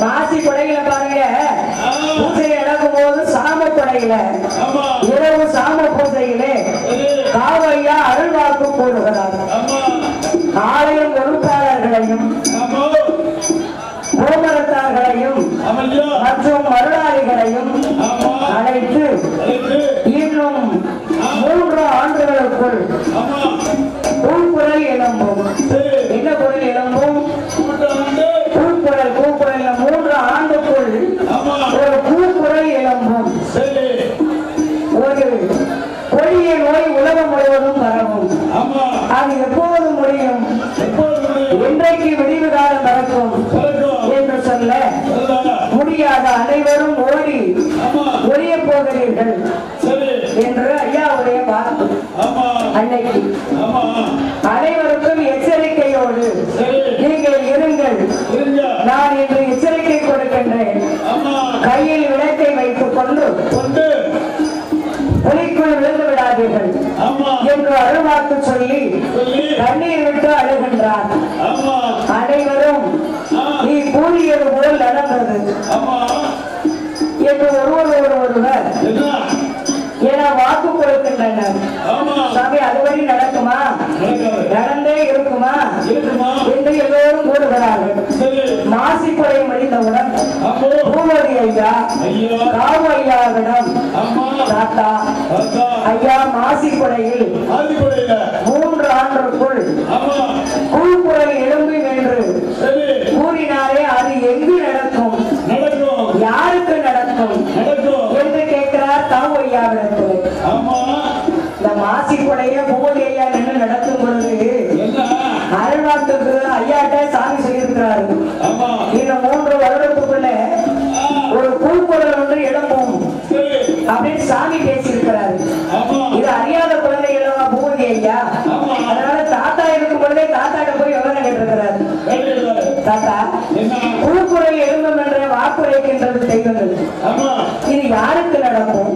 [SPEAKER 1] மாசி கொடையில பாருங்க, பூஜை நடக்கும் போது சாம கொடையில இரவு சாம பூஜையிலே காவையா அருள்வாக்கு கூறுகிறார். ஆலயம் பொறுப்பாளர்களையும் கோமரத்தார்களையும் மற்றும் மருளாளிகளையும் அழைத்து இன்னும் 3 ஆண்டுகளுக்குள் பூக்குரல் எழும்பும். என்ன குரல் எழும்பும்? பூக்குரல். பூக்குரல் 3 ஆண்டுக்குள் ஒரு பூக்குரல் எழும்பும். ஒரு கொடிய நோய் உலகம் முழுவதும் பரவும். அது எப்போது முடியும்? என்றைக்கு விடிவு காலம் நடக்கும் என்று சொல்ல முடியாத அனைவரும் ஓடி ஒழிய போகிறீர்கள் என்று ஐயாவுடைய வாக்கு. அன்னைக்கு அனைவருக்கும் எச்சரிக்கையோடு கொண்டு நீங்கள் இருங்கள். நான் இன்று எச்சரிக்கை கொடுக்கின்றேன். கையில் விளக்கை வைத்துக் கொண்டு புலிக்குள் விழுந்து விடாதீர்கள் என்று அருள்வாக்கு சொல்லி கண்ணீர் விட்டு அழுகின்றார். அனைவரும் நீ கூறியது போல் நடந்தது என்று ஒருவர் என வாக்கு கொடுக்கின்றனர். சாமி அதுவரை நடக்குமா, நடந்தே இருக்குமா என்று எல்லோரும் கூறுகிறார்கள். மாசிப்படை முடிந்தவுடன் பூவதி ஐயா காவு ஐயாவிடம், தாத்தா ஐயா மாசிப்படையில் 3 ஆண்டுக்குள் கூழ்குரல் எழும்பும் என்று கூறினாரே, அது எங்கு நடக்கும், யாருக்கு நடக்கும் என்று கேட்கிறார் காவு ஐயாவிடத்தில். இந்த மாசிப்படைய பூவதி ஐயா நின்று நடக்கும் பொழுது அருள்வாக்கு ஐயாட்ட சாமி சொல்லியிருக்கிறாரு, இந்த 3 வருடத்துக்குள்ள ஒரு கூழ்குரல் ஒன்று எழும்பும் அப்படின்னு சாமி பேசியிருக்கிறாரு. இது அறியாத குழந்தைகள் பூவதி ஐயா. அதனால தாத்தா இருக்கும் பொழுதே தாத்தாட்ட போய் விவரம் கேட்டிருக்கிறாரு. தாத்தா கூழ்குரல் எழும்பும் என்ற வாக்குரைக்கின்றது தெய்வங்கள். இது யாருக்கு நடக்கும்,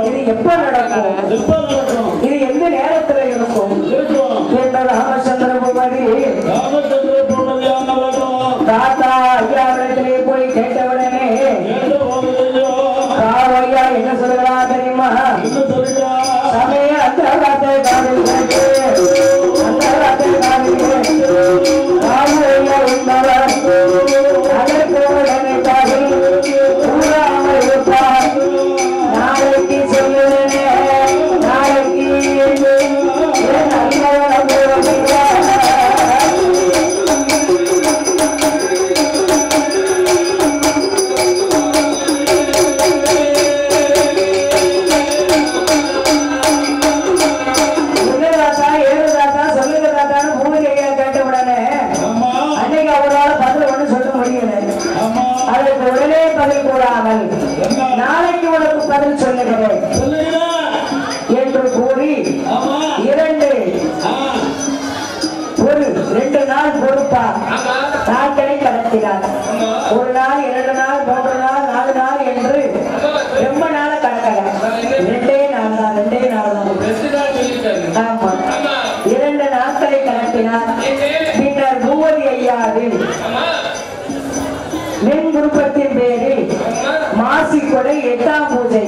[SPEAKER 1] இது எப்ப நடக்கும், இது எந்த நேரத்தில் இருக்கும் என்ற ராமச்சந்திர பூமதி தாத்தா ஐயாவிடத்திலே போய் கேட்டவுடனே காவையா என்ன சொல்கிறா தெரியுமா, சமய அந்த காத்தை காவிரி அந்த காத்தை காவிரி காவையா என்பவர் அதற்கு நினைத்தார்கள் கூறாமல் இருப்பார். நாளைக்கு சொல்லுவேனே, நாளைக்கு நாளைக்கு உனக்கு பதில் சொல்லுகிறேன் என்று கூறி 2 நாள் பொறுப்பார் நாட்களை கடத்தினார். 1 நாள் 2 நாள் 3 நாள் 4 நாள் என்று ரொம்ப நாள கடக்கல. 2 நாள் தான். ஆமா, 2 நாட்களை கடத்தினார். பின்னர் பூவதி ஐயாவின் மின் குருப்பத்தின் பேரில் மாசிக்கொடை 8ஆம் பூஜை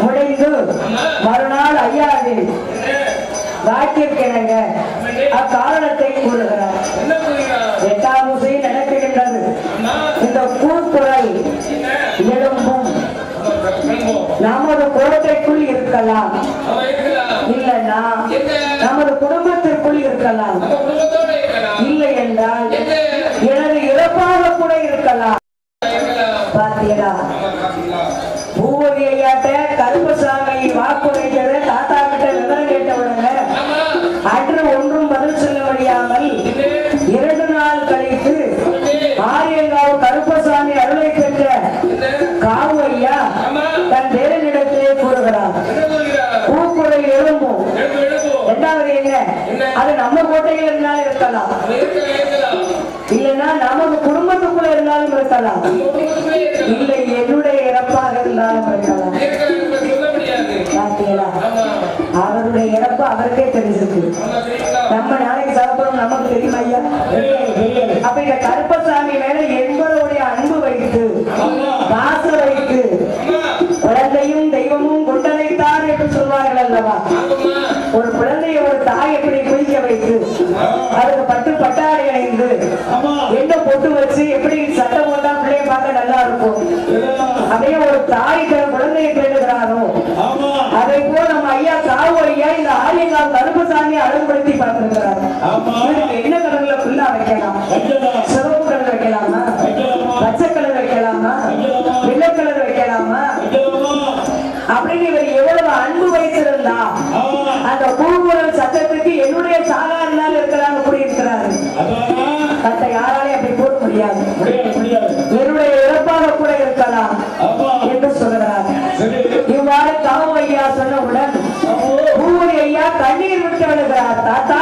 [SPEAKER 1] முடிந்து மறுநாள் ஐயாவில் வாக்கிற்கிணங்க அக்காரணத்தை கூறுகிறார். 8ஆம் பூஜை நடக்குகின்றது. இந்த கூக்குரல் எழும்பும் நமது கோட்டைக்குள் இருக்கலாம், இல்லைன்னா நமது குடும்பத்திற்குள் இருக்கலாம், இல்லை என்றால் எனது இறப்பாக கூட இருக்கலாம். பாத்தீங்களா, பூவதி ஐயாட்ட கருப்பசாமி வாக்குரைக்கிறத தாத்தா கிட்ட விவரம் கேட்டவுடனே அன்று ஒன்றும் பதில் சொல்ல முடியாமல் 2 நாள் கழித்து ஆரியங்காவு கருப்பசாமி அருளை பெற்ற காவு ஐயா தன் பேரனிடத்திலே கூறுகிறார், பூக்குரல் எழும்பும். 2வது என்ன, அது நம்ம கோட்டையில் இருந்தாலும் இருக்கலாம், இல்லைன்னா நமது குடும்பத்துக்குள்ள இருந்தாலும் இருக்கலாம், இல்லை என்னுடைய இறப்பாக இருந்தாலும் இருக்கலாம். அவருடைய இறப்பு அவருக்கே தெரிஞ்சிருக்கு. நம்ம நாளைக்கு சாப்பிடும் நமக்கு தெரியுமா ஐயா? அப்ப இந்த கருப்பசாமி மேல எங்களுடைய அன்பு வைத்து பாச வைத்து குழந்தையும் தெய்வமும் கொண்டதைத்தான் என்று சொல்வார்கள் அல்லவா? ஒரு குழந்தைய ஒரு தாய் எப்படி குளிக்க வைத்து அதுக்கு பட்டு பட்டாடை அணிந்து என்ன பொட்டு வச்சு எப்படி சட்டம் போட்டா பிள்ளைய பார்க்க நல்லா இருக்கும், அப்படியே ஒரு தாய் குழந்தையை கேட்டுக்கிறாரோ அதை போல நம்ம ஐயா காவு ஐயா இந்த ஆரியங்காவு கருப்பசாமி அழகுபடுத்தி பார்த்திருக்கிறார். என்ன கலர்ல புல்லா வைக்கலாம், சிவப்பு கலர் வைக்கலாமா, பச்சை கலர் வைக்கலாமா, வெள்ளை கலர் வைக்கலாமா அப்படின்னு இவர் எவ்வளவு அன்பு வைத்திருந்தா அந்த கூக்குரல் சத்தத்துக்கு என்னுடைய சாதாரண இருக்கிறாங்க கூடி இருக்கிறாரு. மற்ற யாராலையும் அப்படி போட முடியாது, என்னுடைய இறப்பாக கூட இருக்கலாம் என்று சொல்கிறார். இவ்வாறு காவு ஐயா சொன்னவுடன் பூவதி ஐயா கண்ணீர் விட்டு வருகிறார். தாத்தா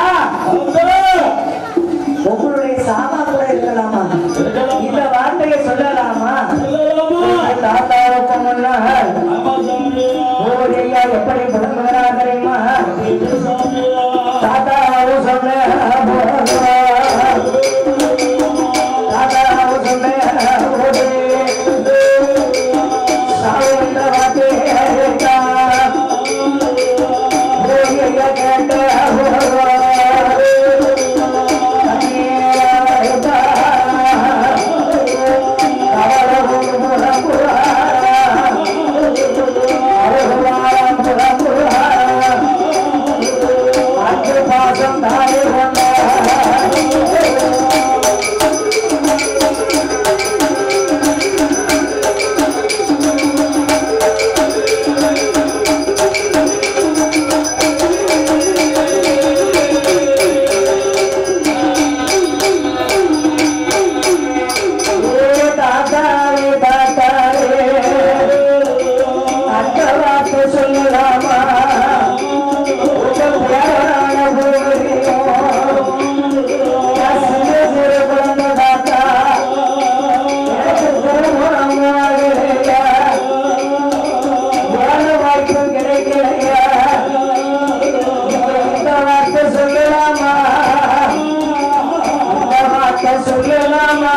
[SPEAKER 1] பேசலாமா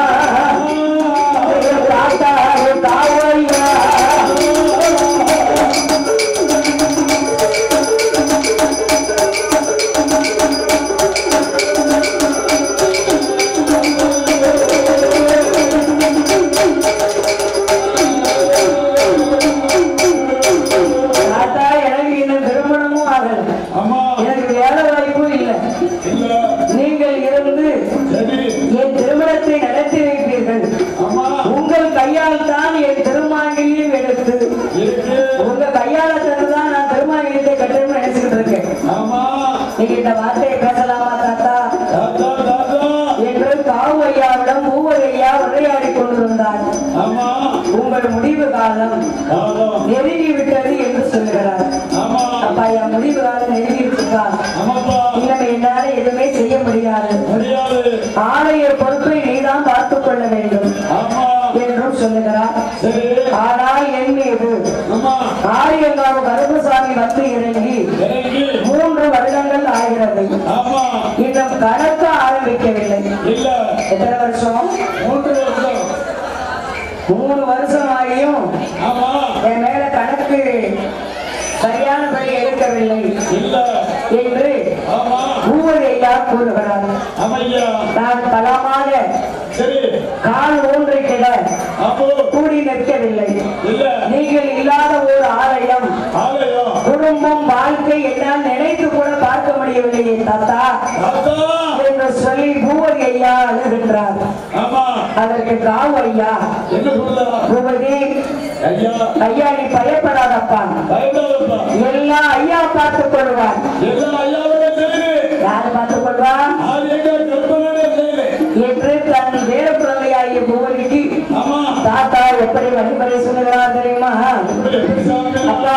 [SPEAKER 1] தாத்தா தாவையா இந்த வார்த்தையை பேசலாமா தாத்தா என்று காவையாவிடம் மூவரையா உரையாடி கொண்டிருந்தார். உங்கள் முடிவு காலம் நெருங்கி விட்டது என்று சொல்கிறார். அப்பா என் முடிவு காலம் நெருங்கி விட்டார், இன்னும் என்னால எதுவுமே செய்ய முடியாது, ஆலய பொறுப்பை நீதான் பார்த்துக் கொள்ள வேண்டும் என்றும் சொல்லுகிறார். ஆனால் என் மீது ஆரியங்காவு கருப்பசாமி வந்து இறங்கி 3 வருடங்கள் ஆகிறது. இன்னும் கணக்க ஆரம்பிக்கவில்லை. எத்தனை வருஷம்? 3 வருஷம் ஆகியும் என் மேல கணக்கு சரியானபடி எடுக்கவில்லை என்று பூவரையா கூறுகிறார். நான் பலமாக கால் ஊன்றிக்கிட கூடி நிற்கவில்லை. நீங்கள் இல்லாத ஒரு ஆலயம், குடும்பம், வாழ்க்கை என்னால் நினைத்து கூட பார்க்க முடியவில்லையே தாத்தா என்று சொல்லி பூவரி ஐயா அழுகின்றார். அதற்கு காவு ஐயா, பூவதி ஐயா நீ பயப்படாதப்பா, எல்லாம் ஐயா பார்த்துக் கொள்வார். யாரு பார்த்துக் கொள்வார் என்று தன் வேற குழந்தையாகிய பூவரிக்கு தாத்தா எப்படி வழிமுறை சொல்லுகிறார் தெரியுமா? அப்பா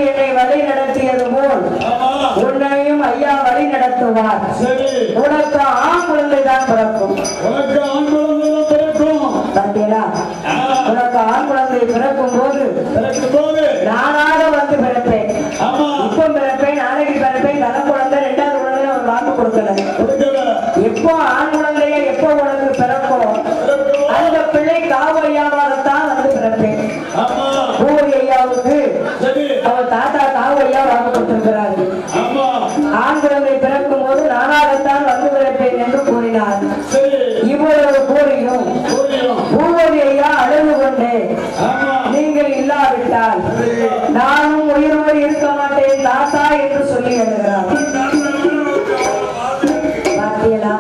[SPEAKER 1] என்னை வழி நடத்தியது போல் உன்னையும் ஐயா வழி நடத்துவார். உனக்கு ஆண் குழந்தைதான் பிறக்கும். பார்த்தீங்களா? உனக்கு ஆண் குழந்தை பிறக்கும் போது நானாக வந்து பிறப்பேன். இப்ப பிறப்பேன், நாளைக்கு பிறப்பேன். தன குழந்தை 2வது குழந்தை ஒரு வாக்கு கொடுக்கல. எப்போ ஆண் குழந்தைய எப்போ உனக்கு பிறக்கும் அந்த பிள்ளை காவு ஐயாவாகத்தான் வந்து பிறப்பேன். பூவரி ஐயாவுக்கு அவர் தாத்தா காவு ஐயா வாக்கு கொடுத்திருக்கிறார். ஆண் குழந்தை பிறக்கும் போது நானாகத்தான் வந்து பிறப்பேன் என்று கூறினார். இவ்வளவு கூறியும் பூவரி ஐயா அழுது கொண்டே, நீங்கள் இல்லாவிட்டால் நானும் உயிரோடு இருக்க மாட்டேன் தாத்தா என்று சொல்லி எழுதுகிறார். பார்த்தீங்களா?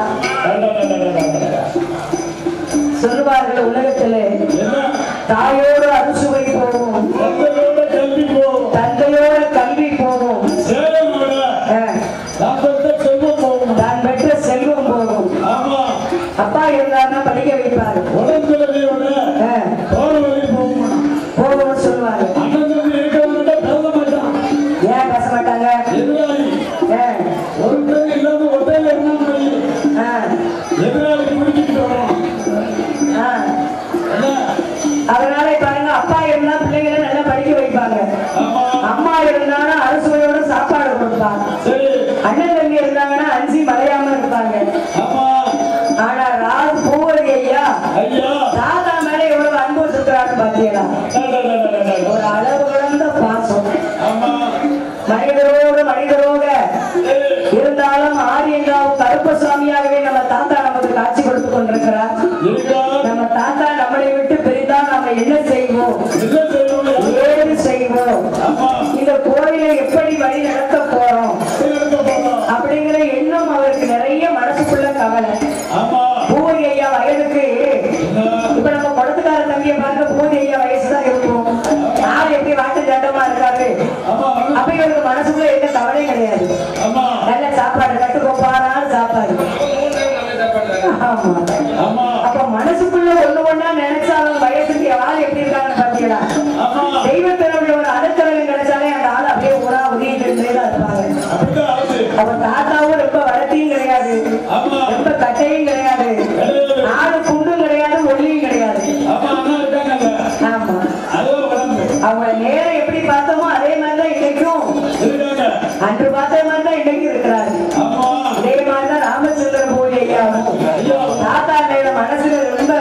[SPEAKER 1] சொல்லுவார்கள் உலகத்திலே தாயோடு அறுசுவை போகும், தந்தையோட கல்வி போகும், தான் பெற்ற செல்வம் போகும். அப்பா இருந்தாருன்னா படிக்க வைப்பாரு, போகும் சொல்லுவாரு. ஏன் பேச மாட்டாங்க? அதனால பாருங்க, அப்பா இருந்தா பிள்ளைகளை நல்லா படிக்க வைப்பாங்க, அம்மா இருந்தாங்கன்னா அறுசுவையோட சாப்பாடு கொடுப்பாங்க, அண்ணன் தம்பி இருந்தாங்கன்னா அஞ்சி மறையாம இருப்பாங்க. ஆனா ராஜ் பூவரி ஐயா தாத்தா மேல எவ்வளவு அன்பு சுத்துறாரு பாத்தீங்களா? ஒரு அளவு கடந்த பாசம். மனிதரோக இருந்தாலும் ஆரியங்காவு கருப்பசாமியாகவே நம்ம தாத்தா நமக்கு காட்சி கொடுத்து கொண்டிருக்கிறார். நம்ம தாத்தா நம்மளை விட்டு பிரிந்தா நம்ம என்ன செய்வோம், ஏது செய்வோம், இந்த கோயிலை எப்படி வழி நடத்த போறோம் அப்படிங்கிற எண்ணம் அவருக்கு நிறைய மனசுக்குள்ள கவலை. பூவரி ஐயா வயதுக்கு இப்ப நம்ம குளத்துக்கார தம்பியை பார்க்க பூவரி ஐயா வயசுதான் இருக்கும். யார் எப்படி வாட்டு சட்டமா இருக்காரு, அப்ப இவருக்கு மனசுக்குள்ள எந்த கவலையும் கிடையாது. நல்ல சாப்பாடு கட்டுக்கோப்பான சாப்பாடு. அப்ப மனசுக்குள்ள ஒண்ணு ஒண்ணா நினைச்சாலும் வயசுக்கு ஆள் எப்படி இருக்காங்க பாத்தீங்களா? தெய்வத்தினுடைய ஒரு அடுத்தவர்கள் கிடைச்சாலே அந்த ஆள் அப்படியே ஊரா உதவிட்டு தான் இருப்பாங்க. அவன் தாத்தாவும் ரொம்ப வளர்த்தியும் கிடையாது, ரொம்ப கட்டையும் கிடையாது, ஆடு குண்டும் கிடையாது, ஒல்லியும் கிடையாது. ஆமா, அவங்க நேரம் எப்படி பார்த்தோமோ அதே மாதிரிதான் இன்னைக்கும், அன்று பார்த்த மாதிரிதான் இன்னைக்கு இருக்கிறாரு. அதே மாதிரிதான் ராமச்சந்திர பூஜை ஐயாவும் தாத்தா மேல மனசுல ரொம்ப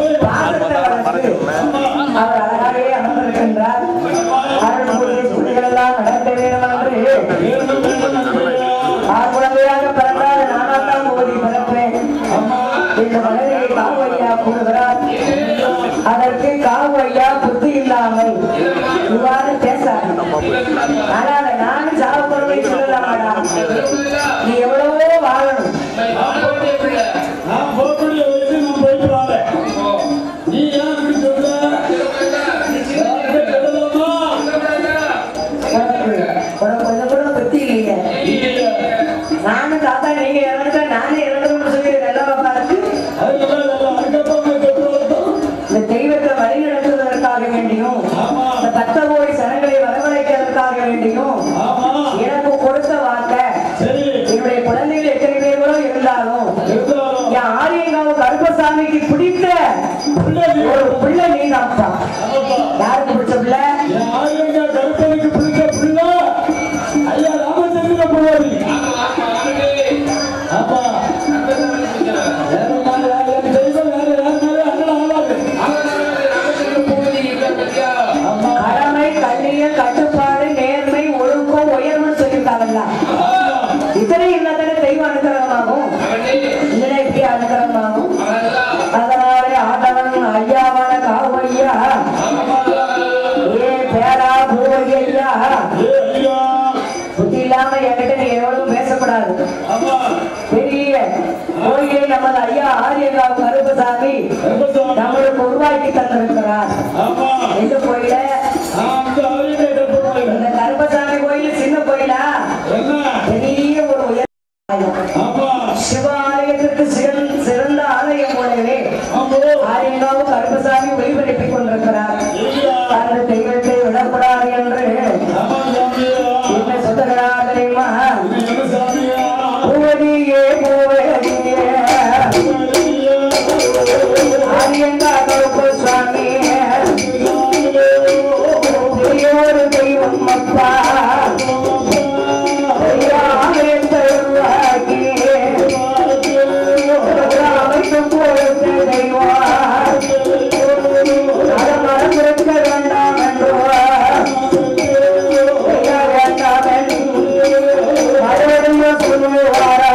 [SPEAKER 1] ஒரு பாசத்தை வளர்த்து அவர் அழகாகவே அமர்ந்திருக்கின்றார். அருள் பூஜைகள் எல்லாம் நடத்த வேண்டும் என்று ஆறு குழந்தையாக பிறந்தால் நானாத்தான் போதி பிறப்பேன் இந்த மனதை காவு ஐயா கூறுகிறார். அதற்கு காவு ஐயா புத்தி இல்லாமல் இவ்வாறு பேசார். ஆனால் நானும் சாப்பிடுறதை சொல்லலாமாடா, நீ எவ்வளவோ வாழணும். கொஞ்சம் கூட புத்தி இல்லைங்க. நானும் தாத்தா நீங்க இறந்துட்டா நானே இறந்துடும் சொல்லி நல்லா பார்த்து இந்த தெய்வத்தை வழி நடத்துவதற்காக வேண்டியும் இந்த 10 கோடி சனங்களை வரவழைக்கிறதுக்காக வேண்டியும் எனக்கு கொடுத்த வார்த்தை. என்னுடைய குழந்தைகள் எத்தனை பேர்களோ இருந்தாலும் என் ஆரியங்காவு கருப்பசாமிக்கு பிடித்த ஒரு பிள்ளை நீ தான்ப்பா. யாருக்கு பிடிச்ச பிள்ளை? கடமை, கண்ணியம், கட்டுப்பாடு, நேர்மை, ஒழுக்கம், உயர்வுன்னு சொல்லியிருக்காங்கல்ல. இத்தனை இல்லாத தெய்வம் அனுகிரகமாகும், இதனை இப்படி அனுகிரகமாகும். அதனாலே ஆண்டவன் ஐயாவான காவு ஐயா, ஏ பேரா பூவை ஐயா, புத்தி இல்லாம என்கிட்ட நீ எவ்வளவு பேசக்கூடாது. பெரிய கோயிலை நமது ஐயா ஆரியங்காவு கருப்பசாமி நம்மளுக்கு உருவாக்கி தந்திருக்கிறார். எந்த கோயில? இந்த கருப்பசாமி கோயில் சின்ன கோயிலா? பெரிய ஒரு உயர் சிவாலயத்திற்கு சிறந்த ஆலயம் போலவே ஆரியங்காவு கருப்பசாமி ஒளிபரப்பிக் கொண்டிருக்கிறார். அந்த தெய்வத்தை விடக்கூடாது என்று என்ன சொல்லுகிறார் தெரியுமா? பூவதியே பூவதியே ஆரியங்கா கருப்பசாமி பெரியோரு தெய்வம் அப்பா அமைக்கும் போது தெய்வம் அதை மறந்திருக்க வேண்டாம் என்று மறுபடியும் சொல்லுவாரா?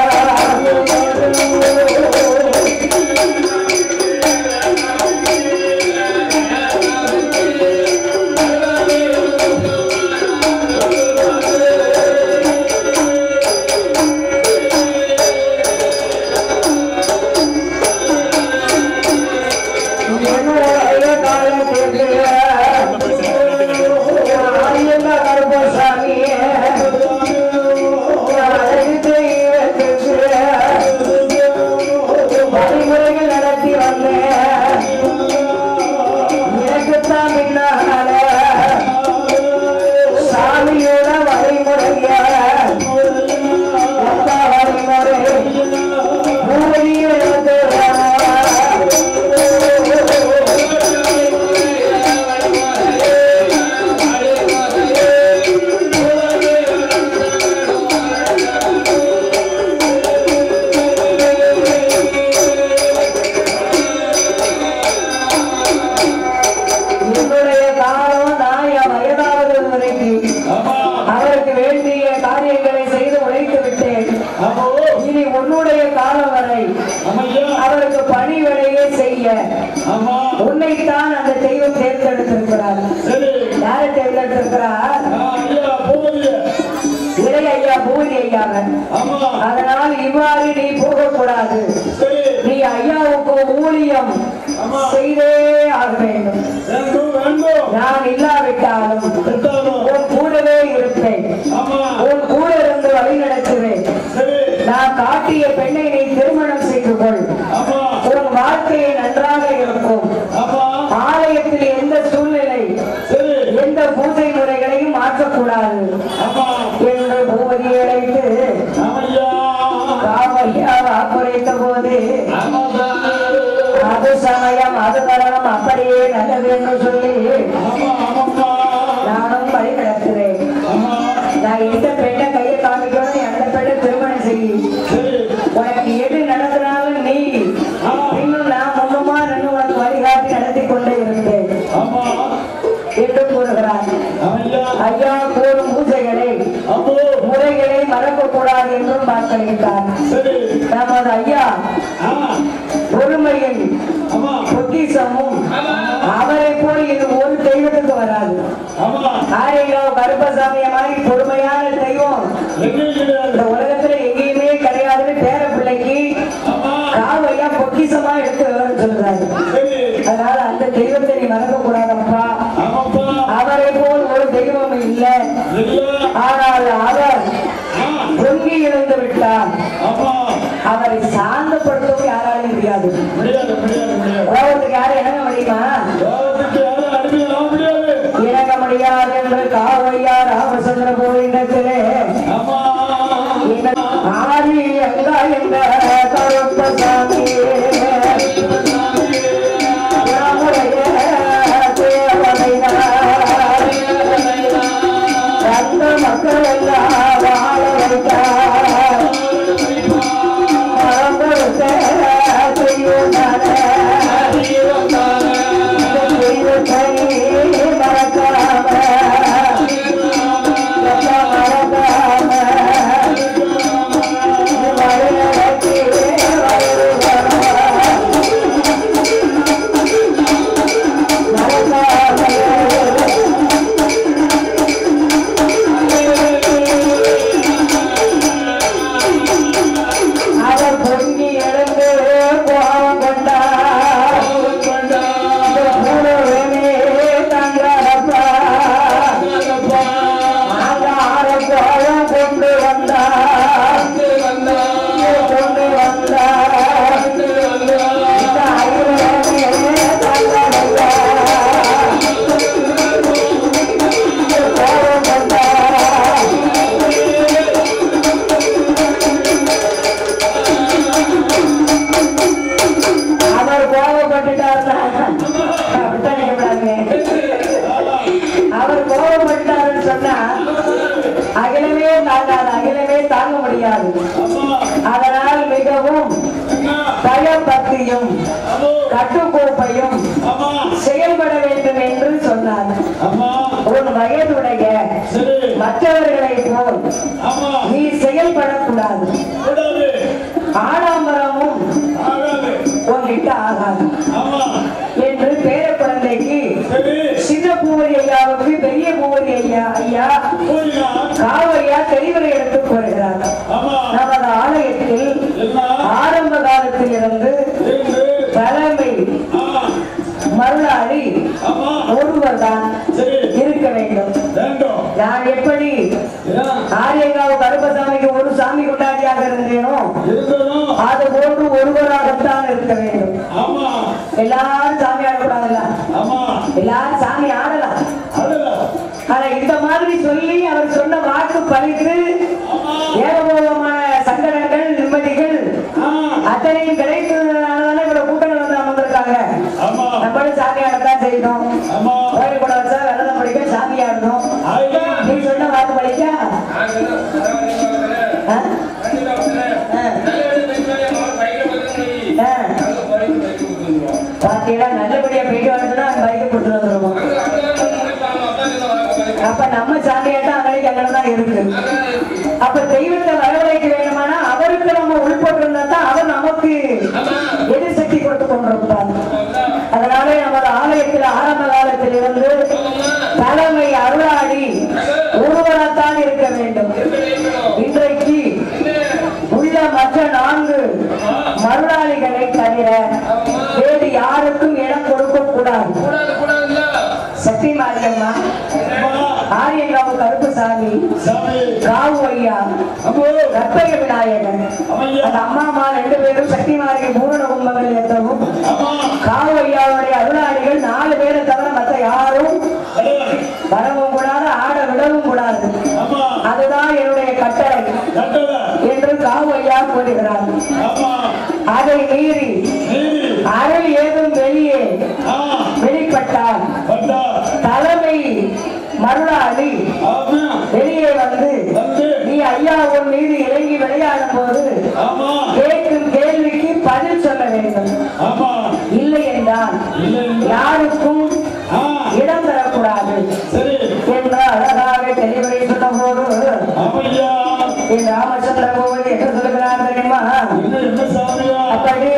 [SPEAKER 1] உன்னைத்தான் அந்த தெய்வம் தேர்ந்தெடுத்திருக்கிறார். யாரை தேர்ந்தெடுத்திருக்கிறார்? இளைய ஐயா பூரி ஐயாவை. அதனால் இவ்வாறு நீ போகக்கூடாது. நீ ஐயாவுக்கு ஊழியம் செய்தே ஆக வேண்டும். நான் இல்லாவிட்டாலும் உன் கூடவே இருப்பேன், உன் கூட இருந்து வழி நடத்துவேன். நான் காட்டிய பெண்ணை நீ திருமணம் செய்து கொள். உன் வாழ்க்கையை நன்றாக இருக்கும். ஆலயத்தில் எந்த சூழ்நிலை எந்த பூஜை முறைகளையும் மாற்றக்கூடாது என்று பூவதியை அழைத்து காமையா வாக்குரைத்த போது அது சமயம் அது தரணம் அப்படியே நல்லது என்று சொல்லி நானும் வழி நடத்துறேன். நான் இந்த பெண்ணை கையை காமிக்கணும், அந்த பெண்ணை திருமணம் செய்யும். உனக்கு எது நடத்தினாலும் நீ இன்னும் நான் முன்னமா நின்று உனக்கு வழிகாட்டி நடத்தி கொண்டே இருந்தேன் என்று கூறுகிறார். ஐயா கூறும் பூஜைகளை முறைகளை மறக்கக்கூடாது என்றும் வாக்களித்தார். நமது ஐயா பொறுமையின் பொக்கிஷமும் அவரை போல் இது ஒரு தெய்வத்துக்கு வராது. ஆரியங்காவ் கருப்பசாமிய மாதிரி பொறுமையான தெய்வம் இந்த உலகத்துல எங்கேயுமே கிடையாதுன்னு பேர பிள்ளைக்கு காவையா பொக்கிஷமா எடுத்து விவரம் சொல்றாரு. அதனால அந்த தெய்வத்தை நீ மறக்க கூடாதப்பா. அவரை போல் ஒரு தெய்வம் இல்லை. ஆனால் அவர் பொங்கி இழந்து விட்டார். அவரை சாந்தப்படுத்தவும் யாராலும் முடியாது. உலகத்துக்கு யாரும் இணங்க முடியுமா? இணங்க முடியாது என்று காவையா ராமச்சந்திர கோவிந்தத்திலே ஆதி அங்கா என்ற கருப்பசாமி அந்த மக்கள் எல்லாம் வாழ வைத்தார். அதனால் மிகவும் பயபக்தியும் கட்டுக்கோப்பையும் செயல்பட வேண்டும் என்று சொன்னார். உன் வயதுடைய மற்றவர்களை போல் நீ செயல்படக்கூடாது. ஆடம்பரமும் உன்கிட்ட ஆகாது என்று பேர குழந்தைக்கு சின்ன பூவரி ஐயாவுக்கு பெரிய பூவரி ஐயா காவையா தெளிவுரை எடுத்துக் கொள்கிறார். நமது ஆலயத்தில் ஆரம்ப காலத்தில் இருந்து தலைமை மருளாளி ஒருவர் தான் இருக்க வேண்டும். நான் எப்படி ஆரியங்காவ் கருப்பசாமிக்கு ஒரு சாமி கொண்டாடியாக இருந்தேனோ அது போன்று ஒருவராகத்தான் இருக்க வேண்டும். எல்லாரும் சாமி ஆடக்கூடாதுல்ல, எல்லாரும் சாமி ஆடலாம். ஆனா இந்த மாதிரி சொல்லி அவர் சொன்ன வாக்கு பழித்து ஏகபோகமான சங்கடங்கள் நிம்மதிகள் அத்தனையும் கிடைத்ததுனாலதானே இவ்வளவு கூட்டங்கள் வந்து அமர்ந்திருக்காங்க. நம்மளும் சாமி ஆடத்தான் செய்யணும். கோயில் கூட வச்சா வெள்ளம் படிக்க சாமி ஆடணும். நீ சொன்ன வாக்கு பழிக்க பாத்தீங்கன்னா நல்லபடியா போயிட்டு வரணும்னா பைக்கை கொடுத்துட்டு வந்துருவோம். அப்ப நம்ம சாமியாட்டம் அன்னைக்கு அங்கதான் இருக்கு. அப்ப தெய்வத்தை வரவழைக்க வேண்டுமானா அவருக்கு நம்ம உள்பட்டு இருந்தா தான் அவர் நமக்கு எதிர்சக்தி கொடுத்து கொண்டிருப்பார். அதனால நமது ஆலயத்தில் ஆரம்ப காலத்தில் இருந்து தலைமை அருளாடி ஒருவராத்தான் இருக்க வேண்டும். இன்றைக்கு உள்ள மற்ற 4 மருளாளிகளை தவிர வேறு யாருக்கும் இடம் கொடுக்க கூடாது. சக்தி மாரியம்மா, ஆரியங்காவு கருப்புசாமி, ராவு ஐயா, ரப்பைய விநாயகன், அந்த அம்மா 2 பேரும் சக்தி மாரிய பூரண கும்பம் கூறுகிறார். அதை மீறி அருள் ஏதும் வெளியே வெளிப்பட்டார் தலைமை மருளாளி வெளியே வந்து நீ ஐயா உன் மீது இறங்கி விளையாடும் போது கேட்கும் கேள்விக்கு பதில் சொல்ல வேண்டும். இல்லை என்றால் யாருக்கும் இடம் தரக்கூடாது என்று அழகாக தெளிவுரை சொன்ன போது ராமச்சந்திர கோவில் என்ன சொல்லுகிறார் தெரியுமா? அப்படி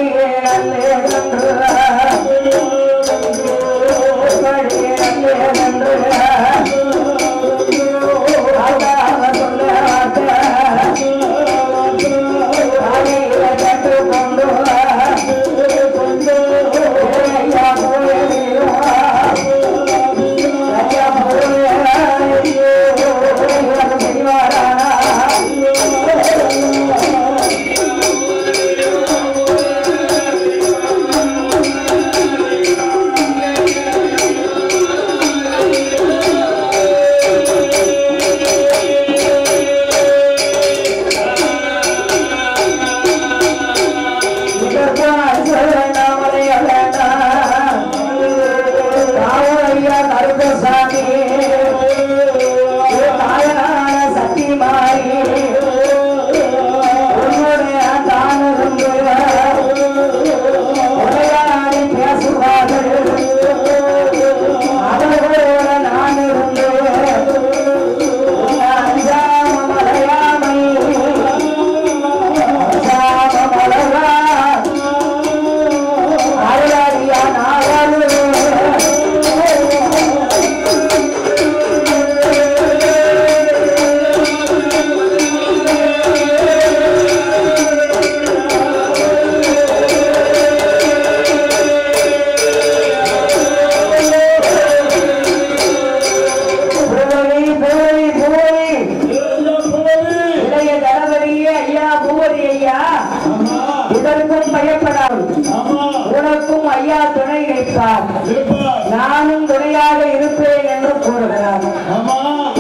[SPEAKER 1] நானும் துணையாக இருப்பேன் என்று கூறுகிறார்.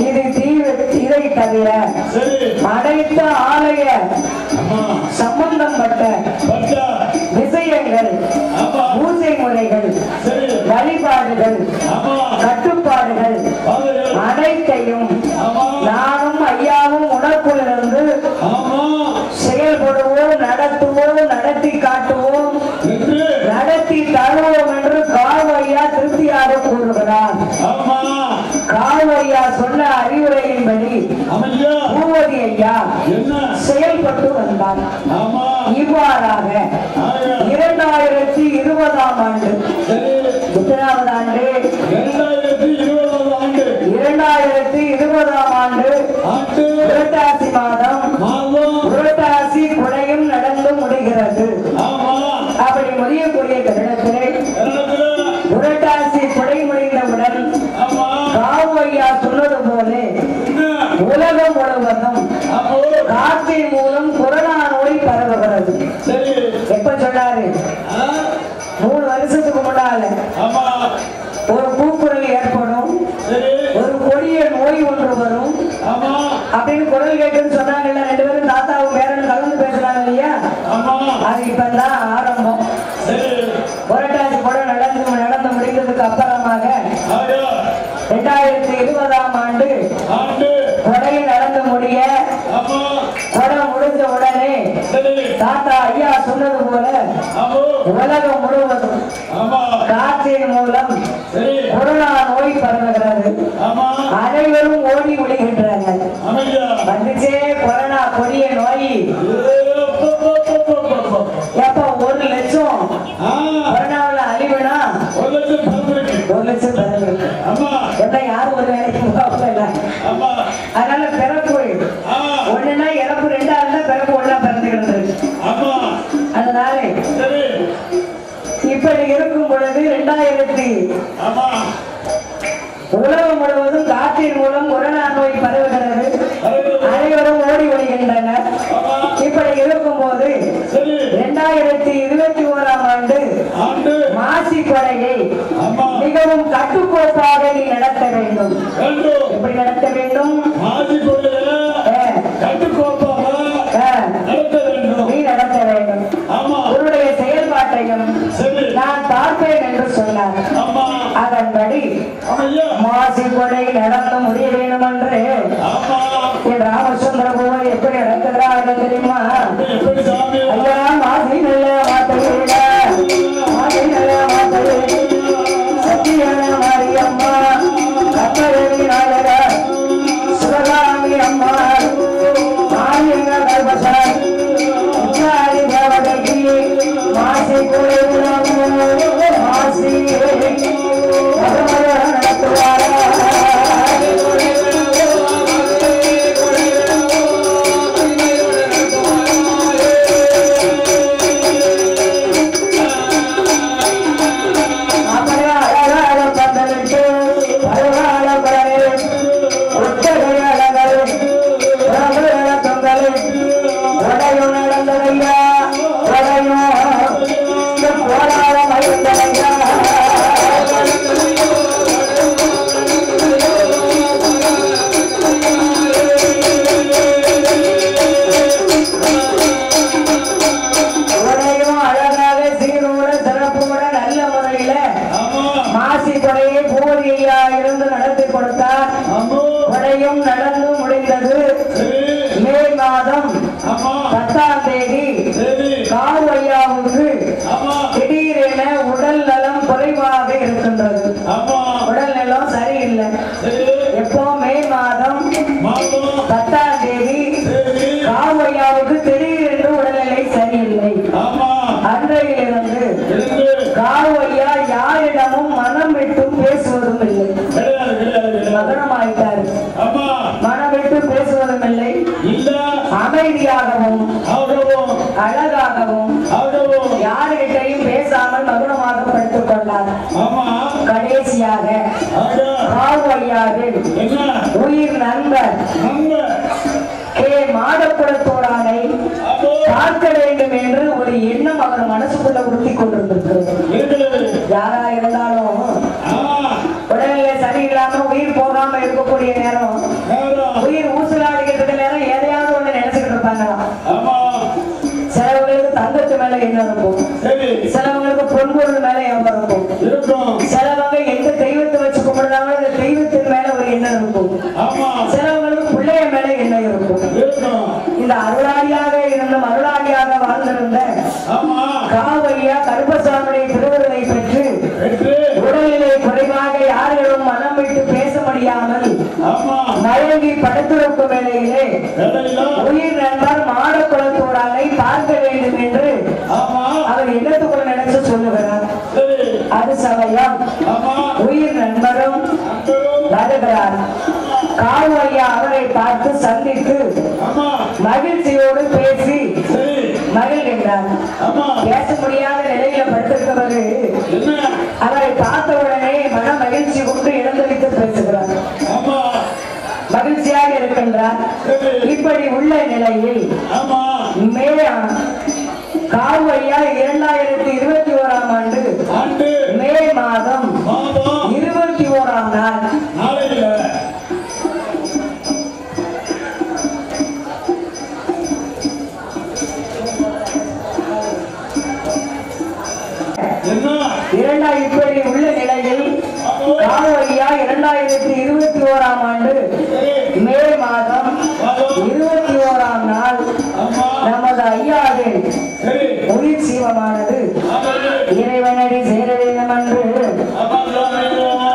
[SPEAKER 1] இது இதை தவிர அனைத்து ஆலய சம்பந்தப்பட்ட விஷயங்கள், பூஜை முறைகள், வழிபாடுகள், கட்டுப்பாடுகள் அனைத்தையும் நானும் ஐயாவும் உனக்குள்ளிருந்து செயல்படுவோம், நடத்துவோம், நடத்தி காட்டுவோம், நடத்தி தருவோம் என்று காவையா திருப்தியாக கூறுகிறார். காவையா சொன்ன அறிவுரையின்படி பூவதி ஐயா செயல்பட்டு வந்தார். இவ்வாறாக 2020ஆம் ஆண்டு எத்தனாவது ஆண்டு? 2020ஆம் ஆண்டு புரட்டாசி மாதம் புரட்டாசி குடையும் நடந்து முடிகிறது. அப்படி முடியக்கூடிய தருணத்திலே புரட்டாசி குடை முடிந்தவுடன் காவையா சொன்னது போல உலகம் முழுவதும் காற்றின் மூலம் கொரோனா நோய் பரவுகிறது. எப்ப சொன்னாரு? 3 வருஷத்துக்கு முன்னால ஒரு கூக்குரல் ஏற்படும், ஒரு கொடிய நோய் ஒன்று வரும் அப்படின்னு குரல் கேட்குன்னு சொன்னாங்கல்ல. 2 பேரும் தாத்தாவும் பேரனும் கலந்து பேசுறாங்க இல்லையா? அது இப்பதான் ஆரம்பம். புரட்டாசி கூட நடந்து முடிந்ததுக்கு அப்புறமாக 2020ஆம் ஆண்டு கொடை நடந்து முடிய கொடை முடிஞ்ச உடனே தாத்தா ஐயா சொன்னது போல உலகம் முழுவதும் காற்றின் மூலம் கொரோனா நோய் பரவுகிறது. அனைவரும் ஓடி விடுகின்றனர். வந்துச்சே கொரோனா கொடிய நோய். எப்ப 1 லட்சம் கொரோனாவில் அழிவுனா 1 லட்சம் பிறகு எப்ப யாரும் ஒரு வேலைக்கு போகல. அதனால பிறப்பு ஒண்ணுன்னா இறப்பு 2 இருந்தா பிறப்பு 1 பிறந்துகிறது. அதனால இப்படி இருக்கும் பொழுது 2000 உலகம் முழுவதும் காற்றின் மூலம் கொரோனா நோய் பரவுகிறது. அனைவரும் ஓடி வருகின்றனர். இப்படி இருக்கும் போது 2021ஆம் ஆண்டு மாசி கொடையை மிகவும் கட்டுக்கோப்பாக நீ நடத்த வேண்டும். எப்படி நடத்த வேண்டும்? நீ உயிர் நண்பர் மாடப்புறத்தோடானை பார்க்க வேண்டும் என்று ஒரு எண்ணம் அவர் மனசுக்குள்ள உறுத்தி கொண்டிருந்திருக்கிறது. யாரா இருந்தாலும் உடல்நிலை சரியில்லாம உயிர் போகாம இருக்கக்கூடிய நேரம், உயிர் ஊசலாடிக்கிட்டு நேரம் எதையாவது ஒண்ணு நினைச்சுக்கிட்டு இருப்பாங்களா? சிலவங்களுக்கு தங்கத்து மேல என்ன இருக்கும், சிலவங்களுக்கு பொன்பொருள் மேல எவ்வளவு இருக்கும், சிலவங்க எந்த தெய்வத்தை வச்சு கும்பிடுறாங்க அந்த தெய்வத்தின் மேல ஒரு எண்ணம் இருக்கும், சிலவங்களுக்கு பிள்ளைய மேல எண்ணம் இருக்கும். இந்த அருளாளியாக இருந்தும் அருளாளியாக வாழ்ந்திருந்த காவையா கருப்பசாமியை திருவருளை பெற்று உடல்நிலை குறைவாக யாரிடம் மனம் விட்டு பேச முடியாமல் மயங்கி படுத்திருக்கும் வேளையிலே உயிர் நண்பர் மாடக்குளத்தோடானை பார்க்க வேண்டும் என்று அவர் எண்ணத்துக்குள்ள நினைச்சு சொல்லுகிறார். அது சமயம் உயிர் நண்பரும் வருகிறார். காவையா அவரை பார்த்து சந்தித்து மகிழ்ச்சியோடு பேசி மகிழ்கின்றார். பேச முடியாத நிலையில படுத்திருக்கவர் அவரை பார்த்த உடனே மன மகிழ்ச்சி கொண்டு இழந்தளித்து பேசுகிறார். மகிழ்ச்சியாக இருக்கின்றார். இப்படி உள்ள நிலையில் காவையா 2021ஆம் ஆண்டு மே மாதம் 21ஆம் நாள் இப்படி உள்ள நிலையில் காவையா 2021ஆம் ஆண்டு மே மாதம் 21ஆம் நாள் நமது ஐயாவின் உயிர் சீவமானது இறைவனடி சேர வேண்டும் என்று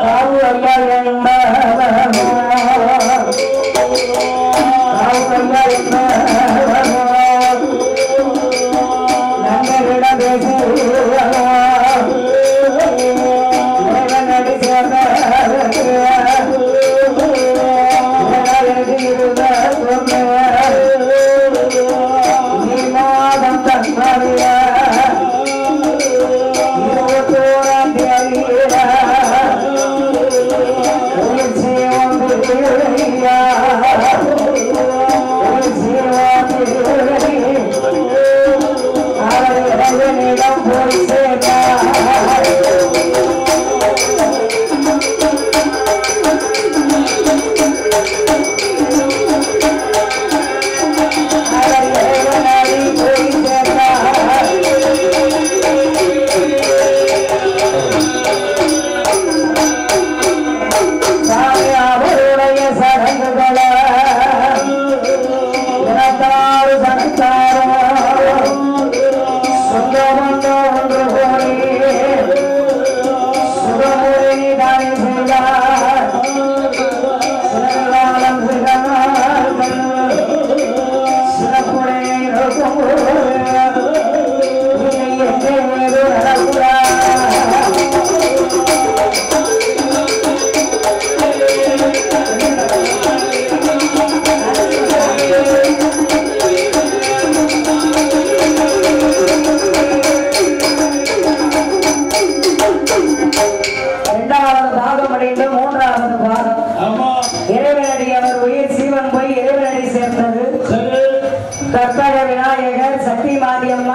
[SPEAKER 1] காவையா நண்பரிடம் பேசி சொந்த ஒன்று கூடி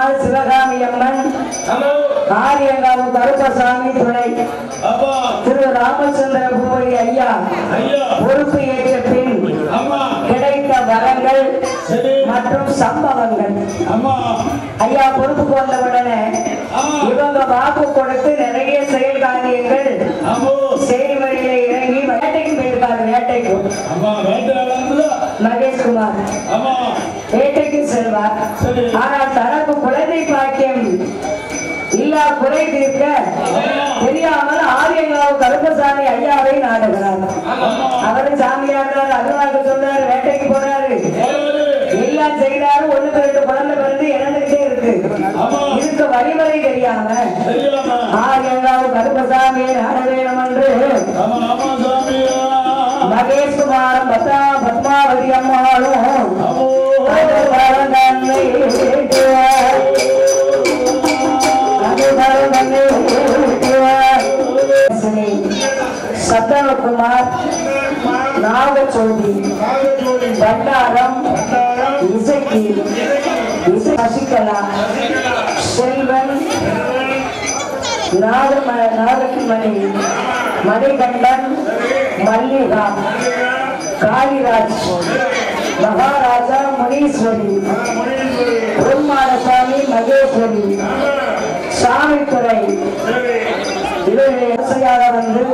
[SPEAKER 1] அம்மாள் சிவகாமி அம்மன், ஆரியங்காவு கருப்பசாமி துணை, திரு ராமச்சந்திர பூபதி ஐயா பொறுப்பு ஏற்ற பின் கிடைத்த வரங்கள் மற்றும் சம்பவங்கள். ஐயா பொறுப்புக்கு வந்தவுடனே இவங்க வாக்கு கொடுத்து நிறைய செயல் காரியங்கள் செயல்முறையில இறங்கி வேட்டைக்கு போயிருக்காரு. வேட்டைக்கு மகேஷ்குமார் வேட்டைக்கு செல்வார். ஆனால் தனக்கு குழந்தை பாக்கியம் இல்லா குறை தீர்க்க தெரியாமல் ஆரியங்காவு கருப்பசாமி ஐயாவை நாடுகிறார். அவரு சாமியார் அருவாக்கு சொல்றாரு, வேட்டைக்கு போறாரு, எல்லாம் செய்தாரு. 1-2 குழந்தை பிறந்து இறந்துகிட்டே இருக்கு. இதுக்கு வழிமுறை தெரியாம ஆரியங்காவு கருப்பசாமியை நாட வேணும் என்று மகேஷ்குமாரும் பத்மாவதி அம்மாளும் சத்தனகுமார், நாகச்சோதி, பண்டாரம், இசக்கி, சசிகலா, செல்வன், நாகமணி, மணிகண்டன், மல்லிகா, காளிராஜ், மகாராஜா, முனீஸ்வரி, பிரம்மானசாமி, மகேஸ்வரி, சாமித்துறை இவரையாக வந்து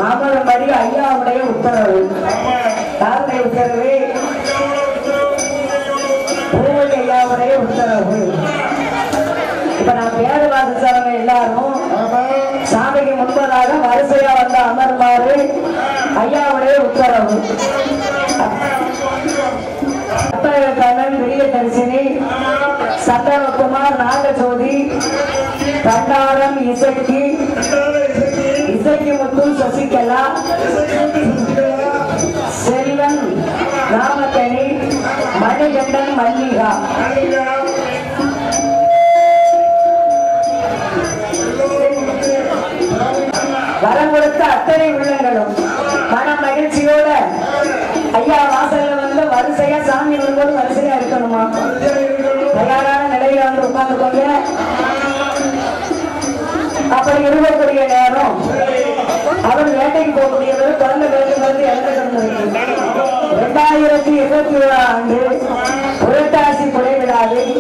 [SPEAKER 1] அமரும்படி ஐயாவுடைய உத்தரவு. யாருடைய உத்தரவு? பூவதி ஐயாவுடைய உத்தரவு. இப்ப நான் பேரு வாசிச்சவங்க எல்லாரும் சாமிக்கு முன்பதாக வரிசையா வந்து அமருமாறு ஐயாவுடைய உத்தரவு. கண்ணன், பெரிய தரிசனி, சந்தனகுமார், நாகச்சோதி, பண்டாரம், இசக்கி, முத்து, சசிகலா, செல்வன், ராமக்கணி, மணிகண்டன், மல்லிகா. வரம் கொடுத்த அத்தனை உள்ளங்களும் மன மகிழ்ச்சியோட ஐயா வாசல்ல வந்து வரிசையா சாமி வரும்போது வரிசையா இருக்கணுமா? தயாரான நிலையில வந்து உட்கார்ந்துக்கோங்க. அப்படி இருக்கக்கூடிய நேரம் அவர் வேட்டைக்கு போகக்கூடியவர் குழந்தை பிறந்து இறந்து கிடந்திருக்கு. 2021 ஆண்டு புரட்டாசி புடை விழாவில்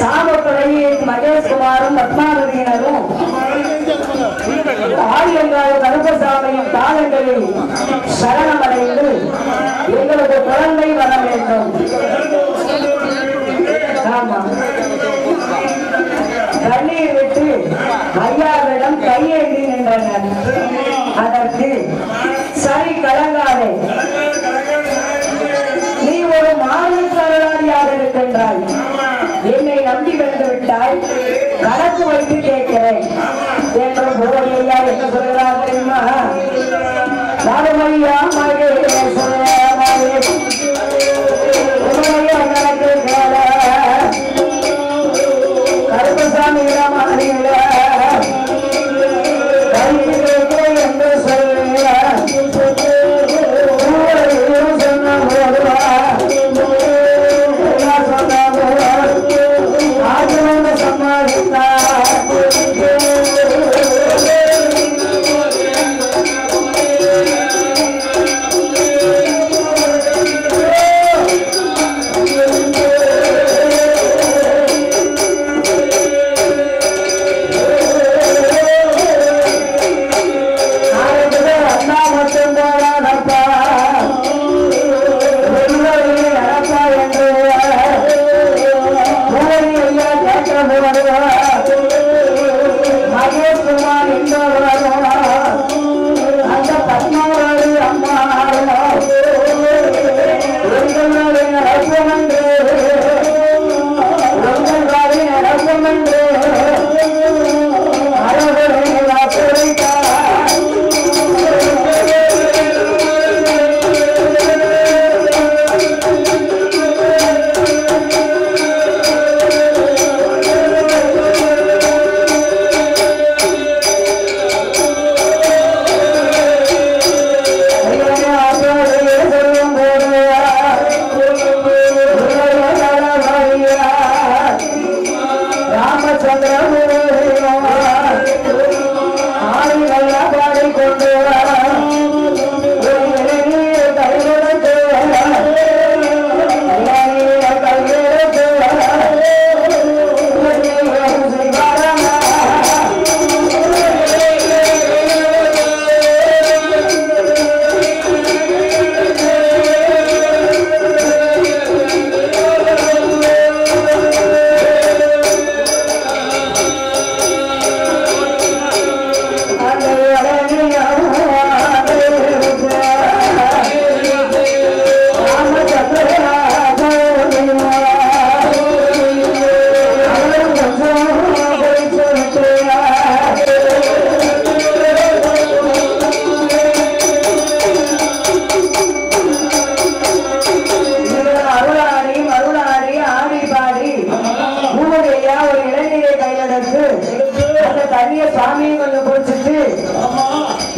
[SPEAKER 1] சாமப்புடையை மகேஷ்குமாரும் பத்மாவதியினரும் ஆரியங்காவு கருப்பசாமியின் காலங்களில் சரணமடைந்து எங்களுக்கு குழந்தை வர வேண்டும். ஆமா, கண்ணீர் விட்டு ஐயாவிடம் கையேந்தி நின்றனர். அதற்கு சரி, கலங்காதே, நீ ஒரு மாநிலக்காரராக இருக்கின்றாய், என்னை நம்பி வந்து விட்டாய், கணக்கு வைத்து கேட்கிறேன் என்று போடி ஐயா என்ன சொல்கிறார் தெரியுமா? நாடுமையா கருப்பசாமி என்று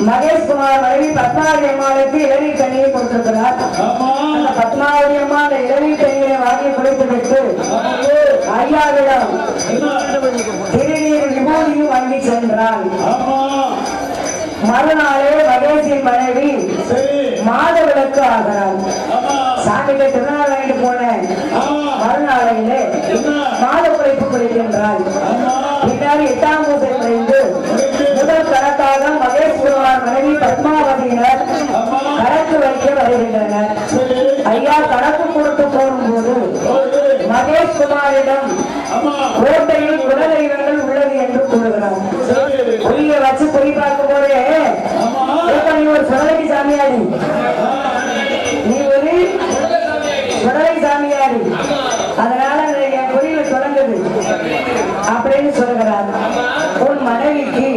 [SPEAKER 1] மகேஷ் குமார் மனைவி பத்மாவதி அம்மாளுக்கு இளநீர் தண்ணியை கொடுத்திருக்கிறார். அந்த பத்மாவதி அம்மா அந்த இளநீர் தண்ணீரை வாங்கி குடித்துவிட்டு ஐயாவிடம் திருநீர் விபூதியும் வாங்கி சென்றார். மறுநாளே மகேஷின் மனைவி மாதவிலக்கு ஆகிறார். சாமிக்கு திருநாள் வாங்கிட்டு போனேன். மறுநாளையிலே மாத குறைப்பு குறைக்கின்றாள். பின்னர் 8ஆம் பூசை குறைந்து முதல் கணக்காக மகேஷ் குமார் மனைவி பத்மாவதியினர் கணக்கு வைக்க வருகின்றனர். ஐயா கணக்கு கொடுத்து போகும்போது மகேஷ் குமாரிடம் கோட்டையில் குலதெய்வங்கள் உள்ளது என்று கூறுகிறார். புரிய வச்சு குறி பார்க்கும் போதே நீ ஒரு சுடலை சாமியாடி, நீ ஒரு சுடலை சாமியாடி, அதனால என் குறியில தொடங்குது அப்படின்னு சொல்லுகிறார். உன் மனைவிக்கு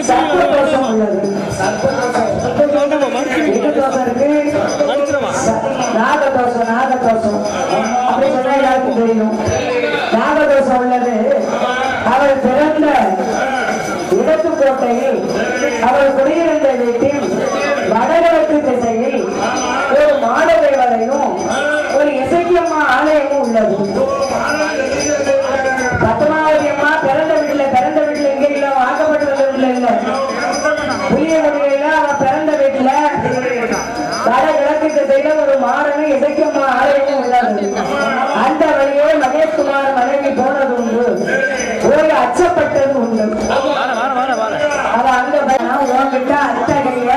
[SPEAKER 1] சர்ப்பதோஷம் உள்ளது. நாகதோஷம் நாகதோஷம் அப்படி சொன்னா எல்லாருக்கும் தெரியும். நாகதோஷம் உள்ளது. அவள் பிறந்த இடத்துக்கோட்டையில் அவள் குடியிருந்த வீட்டில் வடகிழக்கு திசையில் ஒரு மாடதேவரையும் ஒரு இசைக்கியம்மா ஆலயமும் உள்ளது. பத்மாவதி அம்மா பிறந்த வீட்டுல எங்க இல்ல வாக்கப்பட்ட வீட்டுல இல்ல புதிய முறையில அவன் பிறந்த வீட்டுல வடகிழக்கு திசையில ஒரு மாடனும் இசைக்கியம்மா ஆலயமும் உள்ளது. அந்த வழியே மகேஷ்குமார் மனைவி போனது உண்டு, போய் அச்சப்பட்டது உண்டு. அவ அந்த உன்கிட்ட அத்தகைய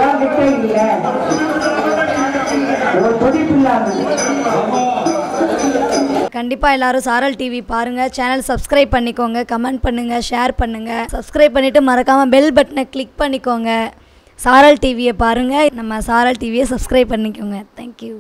[SPEAKER 1] உன்கிட்ட இல்ல ஒரு துடிப்பில்லாம.
[SPEAKER 2] கண்டிப்பாக எல்லாரும் சாரல் டிவி பாருங்கள். சேனல் சப்ஸ்கிரைப் பண்ணிக்கோங்க, கமெண்ட் பண்ணுங்கள், ஷேர் பண்ணுங்கள். சப்ஸ்கிரைப் பண்ணிவிட்டு மறக்காமல் பெல் பட்டனை கிளிக் பண்ணிக்கோங்க. சாரல் டிவியை பாருங்கள், நம்ம சாரல் டிவியை சப்ஸ்கிரைப் பண்ணிக்கோங்க. தேங்க்யூ.